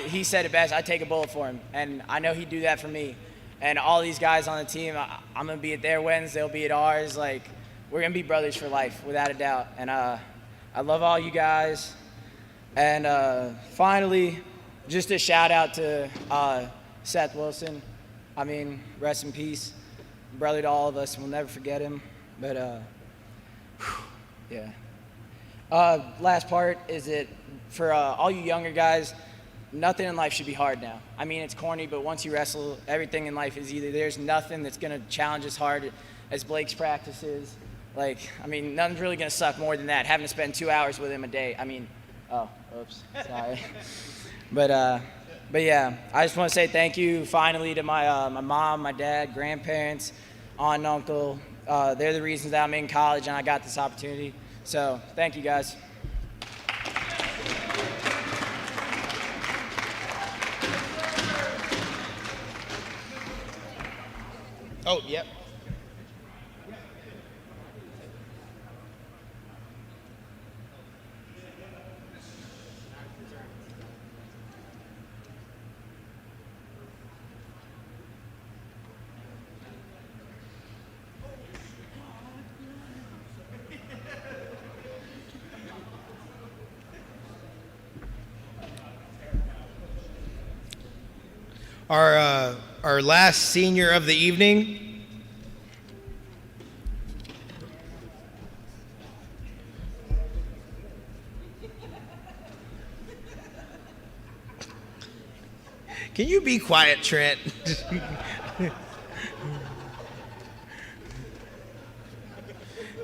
he said it best, I take a bullet for him. And I know he'd do that for me. And all these guys on the team, I'm going to be at their wins, they'll be at ours. Like, we're going to be brothers for life, without a doubt. And I love all you guys. And finally, just a shout out to Seth Wilson. I mean, rest in peace. Brother to all of us, we'll never forget him. But yeah. Last part is that for all you younger guys, nothing in life should be hard now. I mean, it's corny, but once you wrestle, everything in life is either. There's nothing that's going to challenge as hard as Blake's practices. Like, I mean, nothing's really going to suck more than that, having to spend 2 hours with him a day. I mean, oops, sorry. But yeah, I just want to say thank you finally to my mom, my dad, grandparents, aunt and uncle. They're the reasons that I'm in college and I got this opportunity. So thank you, guys. Oh, yep. Our last senior of the evening. Can you be quiet, Trent?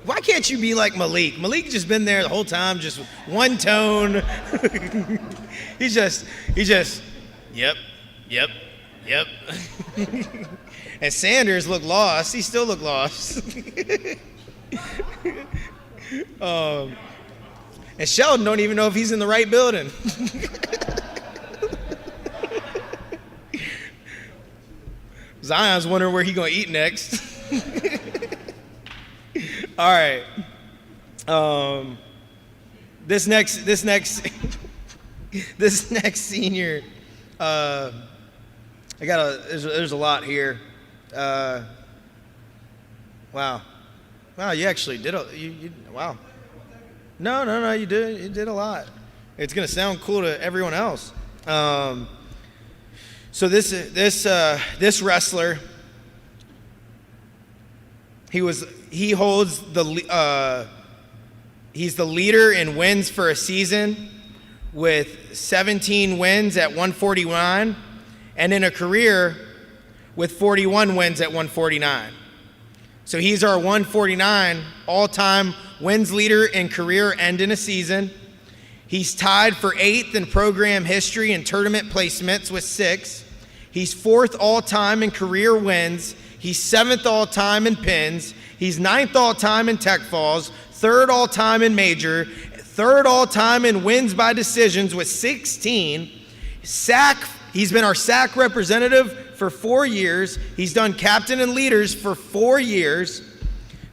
Why can't you be like Malik? Malik just been there the whole time, just one tone. he's just, yep. And Sanders looked lost. He still looked lost. And Sheldon don't even know if he's in the right building. Zion's wondering where he gonna eat next. All right. This next senior. There's a lot here. Wow, you actually did wow. No, you did a lot. It's gonna sound cool to everyone else. So this wrestler, he's the leader in wins for a season with 17 wins at 149. And in a career with 41 wins at 149. So he's our 149 all-time wins leader in career and in a season. He's tied for 8th in program history and tournament placements with 6. He's 4th all-time in career wins. He's 7th all-time in pins. He's 9th all-time in tech falls, 3rd all-time in major, 3rd all-time in wins by decisions with 16. He's been our SAC representative for 4 years. He's done captain and leaders for 4 years.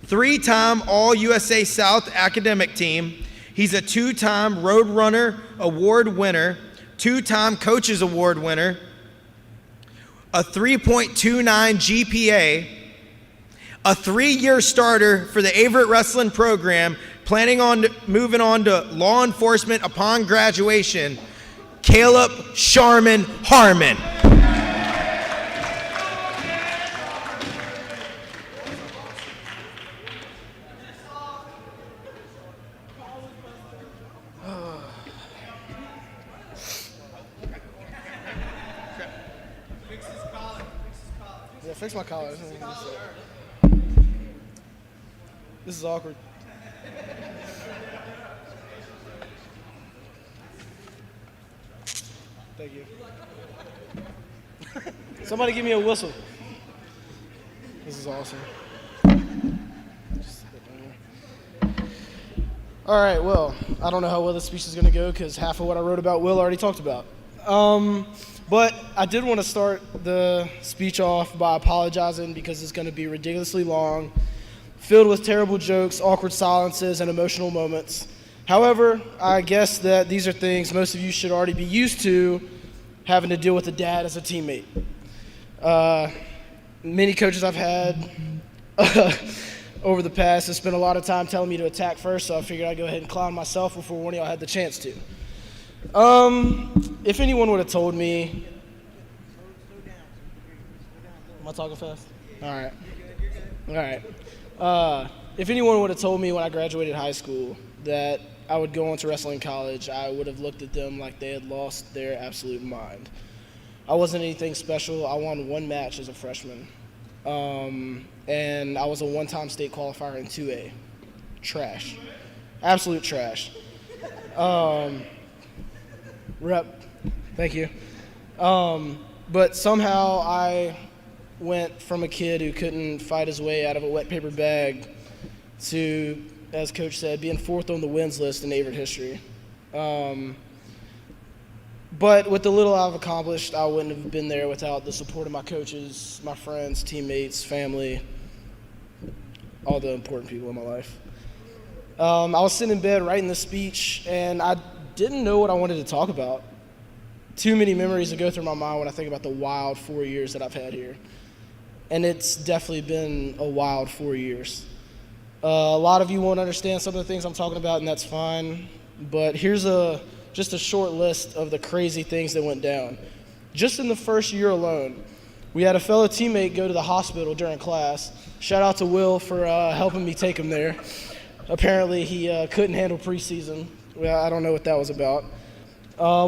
3-time All-USA South academic team. He's a 2-time Roadrunner Award winner, 2-time Coaches Award winner, a 3.29 GPA, a 3-year starter for the Averett Wrestling program, planning on moving on to law enforcement upon graduation. Caleb Sharman Harmon. Yeah, fix my collar. This is awkward. Thank you. Somebody give me a whistle. This is awesome. All right, well, I don't know how well this speech is going to go because half of what I wrote about Will already talked about. But I did want to start the speech off by apologizing because it's going to be ridiculously long, filled with terrible jokes, awkward silences, and emotional moments. However, I guess that these are things most of you should already be used to, having to deal with a dad as a teammate. Many coaches I've had over the past have spent a lot of time telling me to attack first, so I figured I'd go ahead and clown myself before one of y'all had the chance to. If anyone would have told me... Am I talking fast? All right. If anyone would have told me when I graduated high school that I would go on to wrestling college, I would have looked at them like they had lost their absolute mind. I wasn't anything special. I won one match as a freshman. And I was a one-time state qualifier in 2A. Trash. Absolute trash. Rep. Thank you. But somehow I went from a kid who couldn't fight his way out of a wet paper bag to, as Coach said, being fourth on the wins list in Averett history. But with the little I've accomplished, I wouldn't have been there without the support of my coaches, my friends, teammates, family, all the important people in my life. I was sitting in bed writing this speech, and I didn't know what I wanted to talk about. Too many memories that go through my mind when I think about the wild 4 years that I've had here. And it's definitely been a wild 4 years. A lot of you won't understand some of the things I'm talking about, and that's fine. But here's just a short list of the crazy things that went down. Just in the first year alone, we had a fellow teammate go to the hospital during class. Shout out to Will for helping me take him there. Apparently he couldn't handle preseason. Well, I don't know what that was about.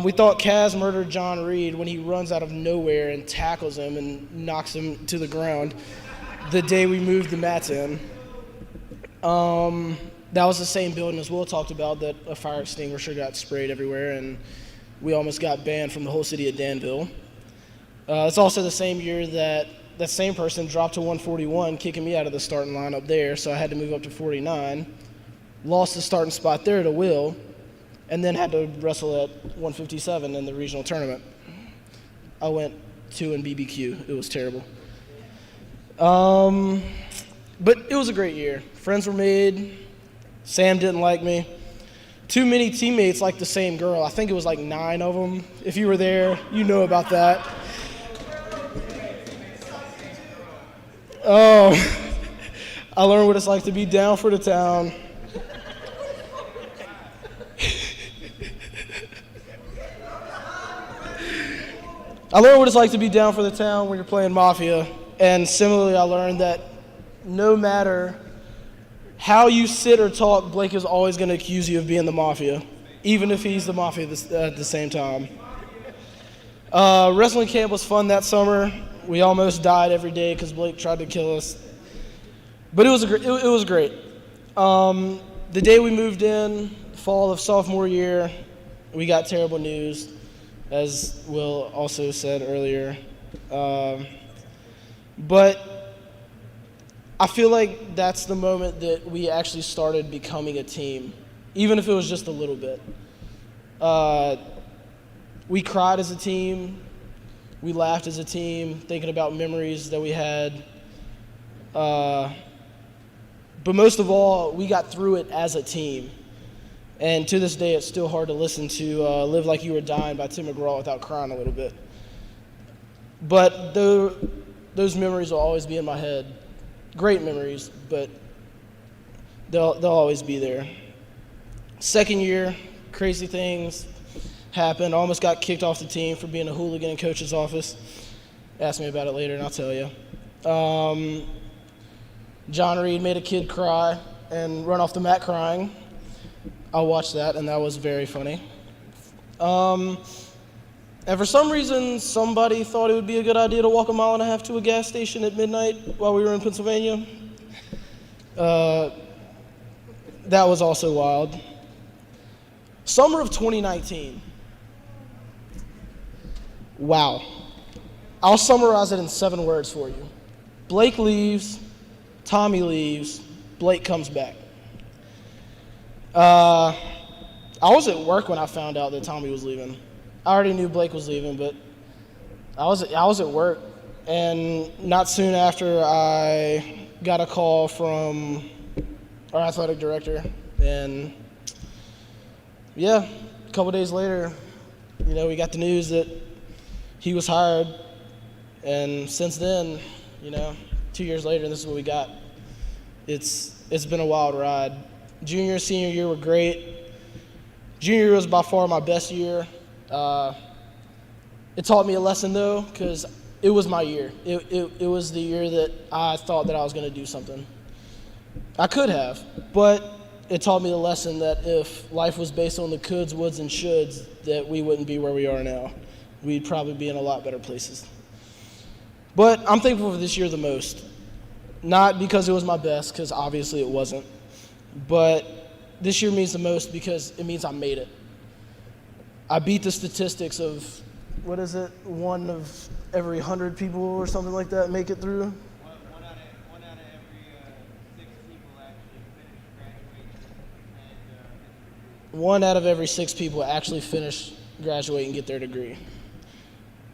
We thought Kaz murdered John Reed when he runs out of nowhere and tackles him and knocks him to the ground the day we moved the mats in. That was the same building as Will talked about that a fire extinguisher got sprayed everywhere and we almost got banned from the whole city of Danville. It's also the same year that same person dropped to 141, kicking me out of the starting lineup there, so I had to move up to 49. Lost the starting spot there to Will, and then had to wrestle at 157 in the regional tournament. I went 2 in BBQ. It was terrible. But it was a great year. Friends were made. Sam didn't like me. Too many teammates liked the same girl. I think it was like 9 of them. If you were there, you know about that. Oh, I learned what it's like to be down for the town. I learned what it's like to be down for the town when you're playing Mafia. And similarly, I learned that no matter how you sit or talk, Blake is always going to accuse you of being the Mafia, even if he's the Mafia at the same time. Wrestling camp was fun that summer. We almost died every day because Blake tried to kill us. But it was great. The day we moved in, fall of sophomore year, we got terrible news, as Will also said earlier. But I feel like that's the moment that we actually started becoming a team, even if it was just a little bit. We cried as a team. We laughed as a team, thinking about memories that we had. But most of all, we got through it as a team. And to this day, it's still hard to listen to Live Like You Were Dying by Tim McGraw without crying a little bit. But those memories will always be in my head. Great memories, but they'll always be there. Second year, crazy things happened. I almost got kicked off the team for being a hooligan in coach's office. Ask me about it later and I'll tell you. John Reed made a kid cry and run off the mat crying. I watched that, and that was very funny. And for some reason, somebody thought it would be a good idea to walk a mile and a half to a gas station at midnight while we were in Pennsylvania. That was also wild. Summer of 2019. Wow. I'll summarize it in 7 words for you. Blake leaves, Tommy leaves, Blake comes back. I was at work when I found out that Tommy was leaving. I already knew Blake was leaving, but I was at work, and not soon after I got a call from our athletic director, and yeah, a couple days later, we got the news that he was hired, and since then, 2 years later, this is what we got. It's been a wild ride. Junior and senior year were great. Junior year was by far my best year. It taught me a lesson though, because it was my year. It was the year that I thought that I was going to do something. I could have, but it taught me the lesson that if life was based on the coulds, woulds, and shoulds, that we wouldn't be where we are now. We'd probably be in a lot better places. But I'm thankful for this year the most. Not because it was my best, because obviously it wasn't. But this year means the most because it means I made it. I beat the statistics of, what is it, 1 of every 100 people or something like that make it through. One out of every 6 people actually finish graduation and 1 out of every 6 people actually finish, graduate, and get their degree.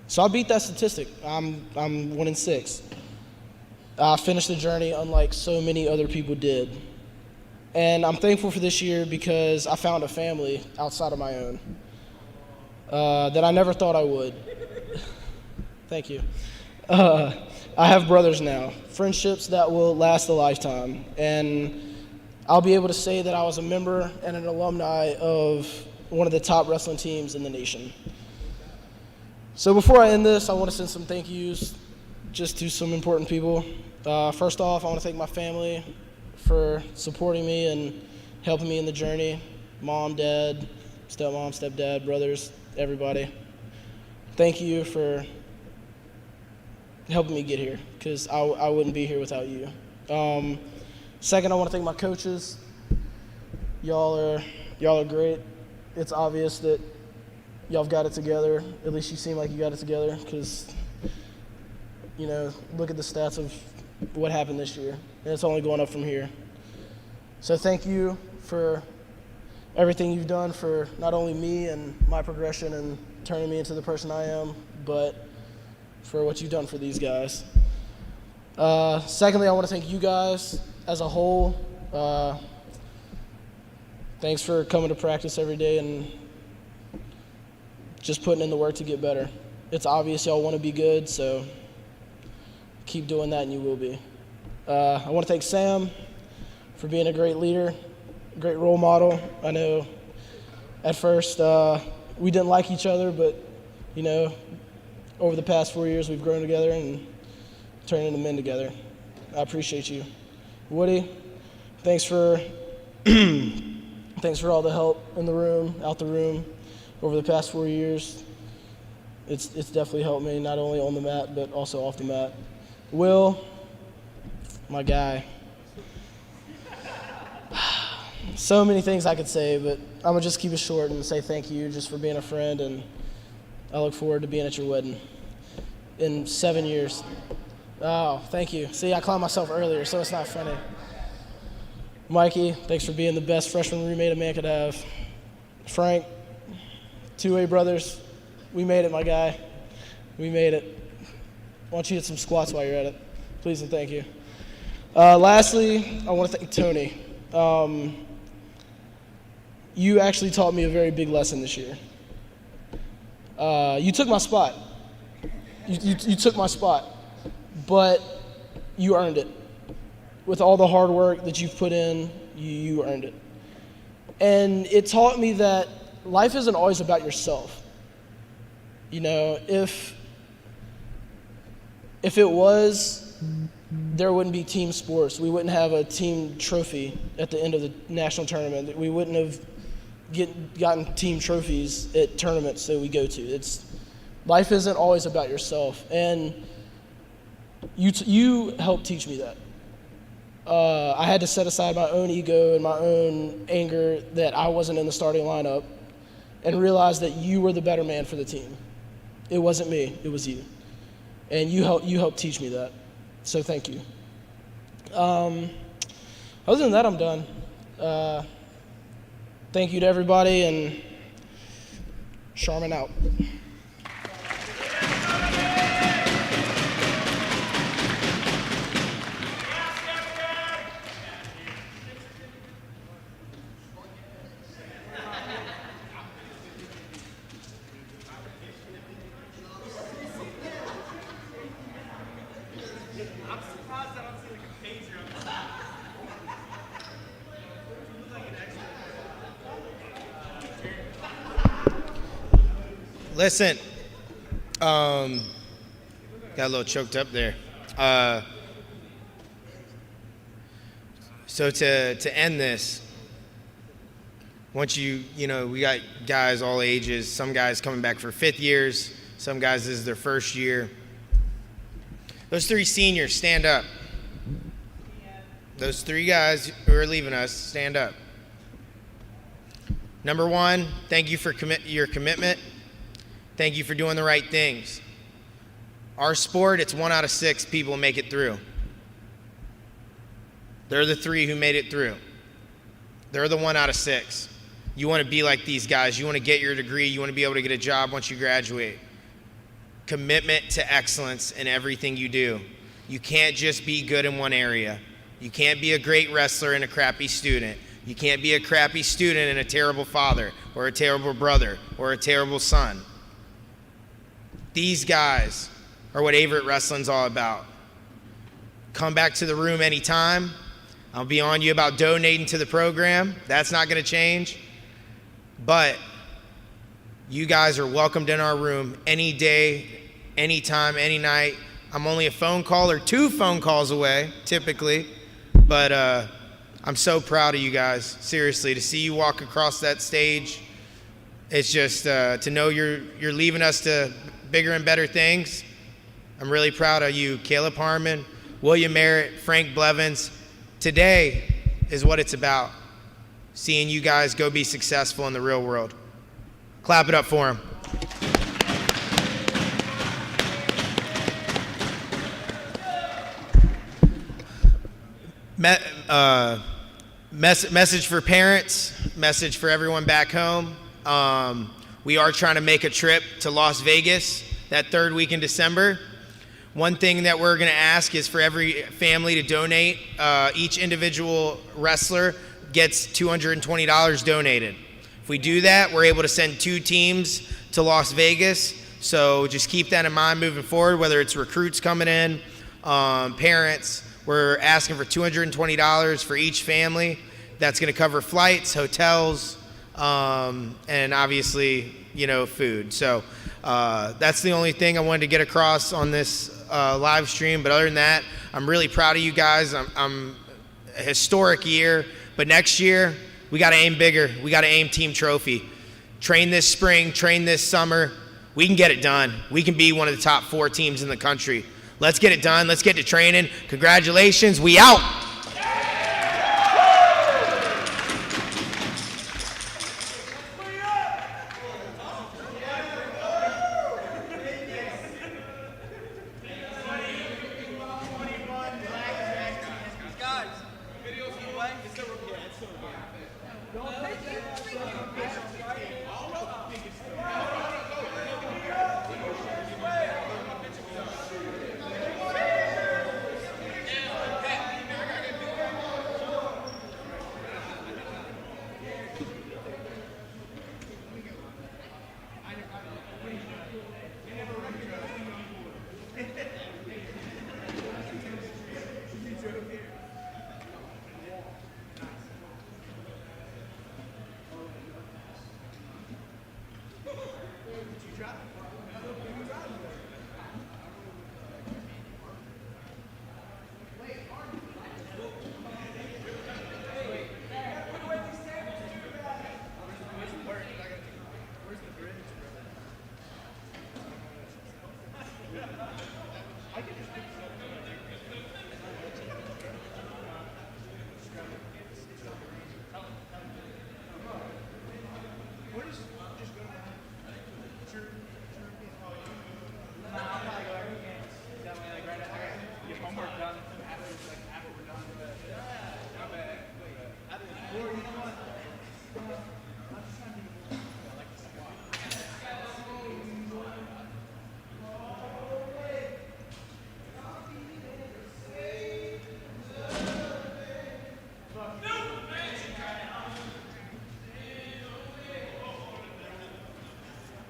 So I beat that statistic. I'm 1 in 6. I finished the journey unlike so many other people did. And I'm thankful for this year because I found a family outside of my own that I never thought I would. Thank you. I have brothers now, friendships that will last a lifetime. And I'll be able to say that I was a member and an alumni of one of the top wrestling teams in the nation. So before I end this, I want to send some thank yous just to some important people. First off, I want to thank my family for supporting me and helping me in the journey. Mom, dad, stepmom, stepdad, brothers, everybody. Thank you for helping me get here, because I wouldn't be here without you. Second, I want to thank my coaches. Y'all are great. It's obvious that y'all have got it together. At least you seem like you got it together, because, look at the stats of what happened this year, and it's only going up from here. So thank you for everything you've done for not only me and my progression and turning me into the person I am, but for what you've done for these guys. Secondly, I want to thank you guys as a whole. Thanks for coming to practice every day and just putting in the work to get better. It's obvious y'all want to be good, so keep doing that and you will be. I want to thank Sam for being a great leader, great role model. I know at first we didn't like each other, but over the past 4 years we've grown together and turned into men together. I appreciate you. Woody, thanks for all the help in the room, out the room over the past 4 years. It's definitely helped me, not only on the mat, but also off the mat. Will, my guy. So many things I could say, but I'm going to just keep it short and say thank you just for being a friend, and I look forward to being at your wedding in 7 years. Oh, thank you. See, I climbed myself earlier, so it's not funny. Mikey, thanks for being the best freshman roommate a man could have. Frank, 2A brothers, we made it, my guy. We made it. I want you to hit some squats while you're at it. Please and thank you. Lastly, I want to thank Tony. You actually taught me a very big lesson this year. You took my spot. You took my spot, but you earned it. With all the hard work that you've put in, you earned it. And it taught me that life isn't always about yourself. If it was, there wouldn't be team sports. We wouldn't have a team trophy at the end of the national tournament. We wouldn't have gotten team trophies at tournaments that we go to. Life isn't always about yourself, and you helped teach me that. I had to set aside my own ego and my own anger that I wasn't in the starting lineup, and realize that you were the better man for the team. It wasn't me, it was you. And you helped teach me that. So thank you. Other than that, I'm done. Thank you to everybody, and Charmin out. Listen, got a little choked up there. So to end this, once we got guys all ages, some guys coming back for 5th years, some guys this is their first year. Those 3 seniors, stand up. Those 3 guys who are leaving us, stand up. Number 1, thank you for your commitment. Thank you for doing the right things. Our sport, it's 1 out of 6 people make it through. They're the 3 who made it through. They're the 1 out of 6. You want to be like these guys. You want to get your degree. You want to be able to get a job once you graduate. Commitment to excellence in everything you do. You can't just be good in one area. You can't be a great wrestler and a crappy student. You can't be a crappy student and a terrible father or a terrible brother or a terrible son. These guys are what Averett Wrestling's all about. Come back to the room anytime. I'll be on you about donating to the program. That's not going to change. But you guys are welcomed in our room any day, anytime, any night. I'm only a phone call or 2 phone calls away, typically. But I'm so proud of you guys, seriously, to see you walk across that stage. It's just to know you're leaving us to bigger and better things. I'm really proud of you, Caleb Harmon, William Merritt, Frank Blevins. Today is what it's about, seeing you guys go be successful in the real world. Clap it up for them. Message for parents, message for everyone back home. We are trying to make a trip to Las Vegas that 3rd week in December. One thing that we're going to ask is for every family to donate. Each individual wrestler gets $220 donated. If we do that, we're able to send 2 teams to Las Vegas. So just keep that in mind moving forward, whether it's recruits coming in, parents. We're asking for $220 for each family. That's going to cover flights, hotels, and obviously, food. So that's the only thing I wanted to get across on this live stream. But other than that, I'm really proud of you guys. I'm a historic year. But next year, we got to aim bigger. We got to aim team trophy. Train this spring, train this summer. We can get it done. We can be one of the top 4 teams in the country. Let's get it done. Let's get to training. Congratulations. We out.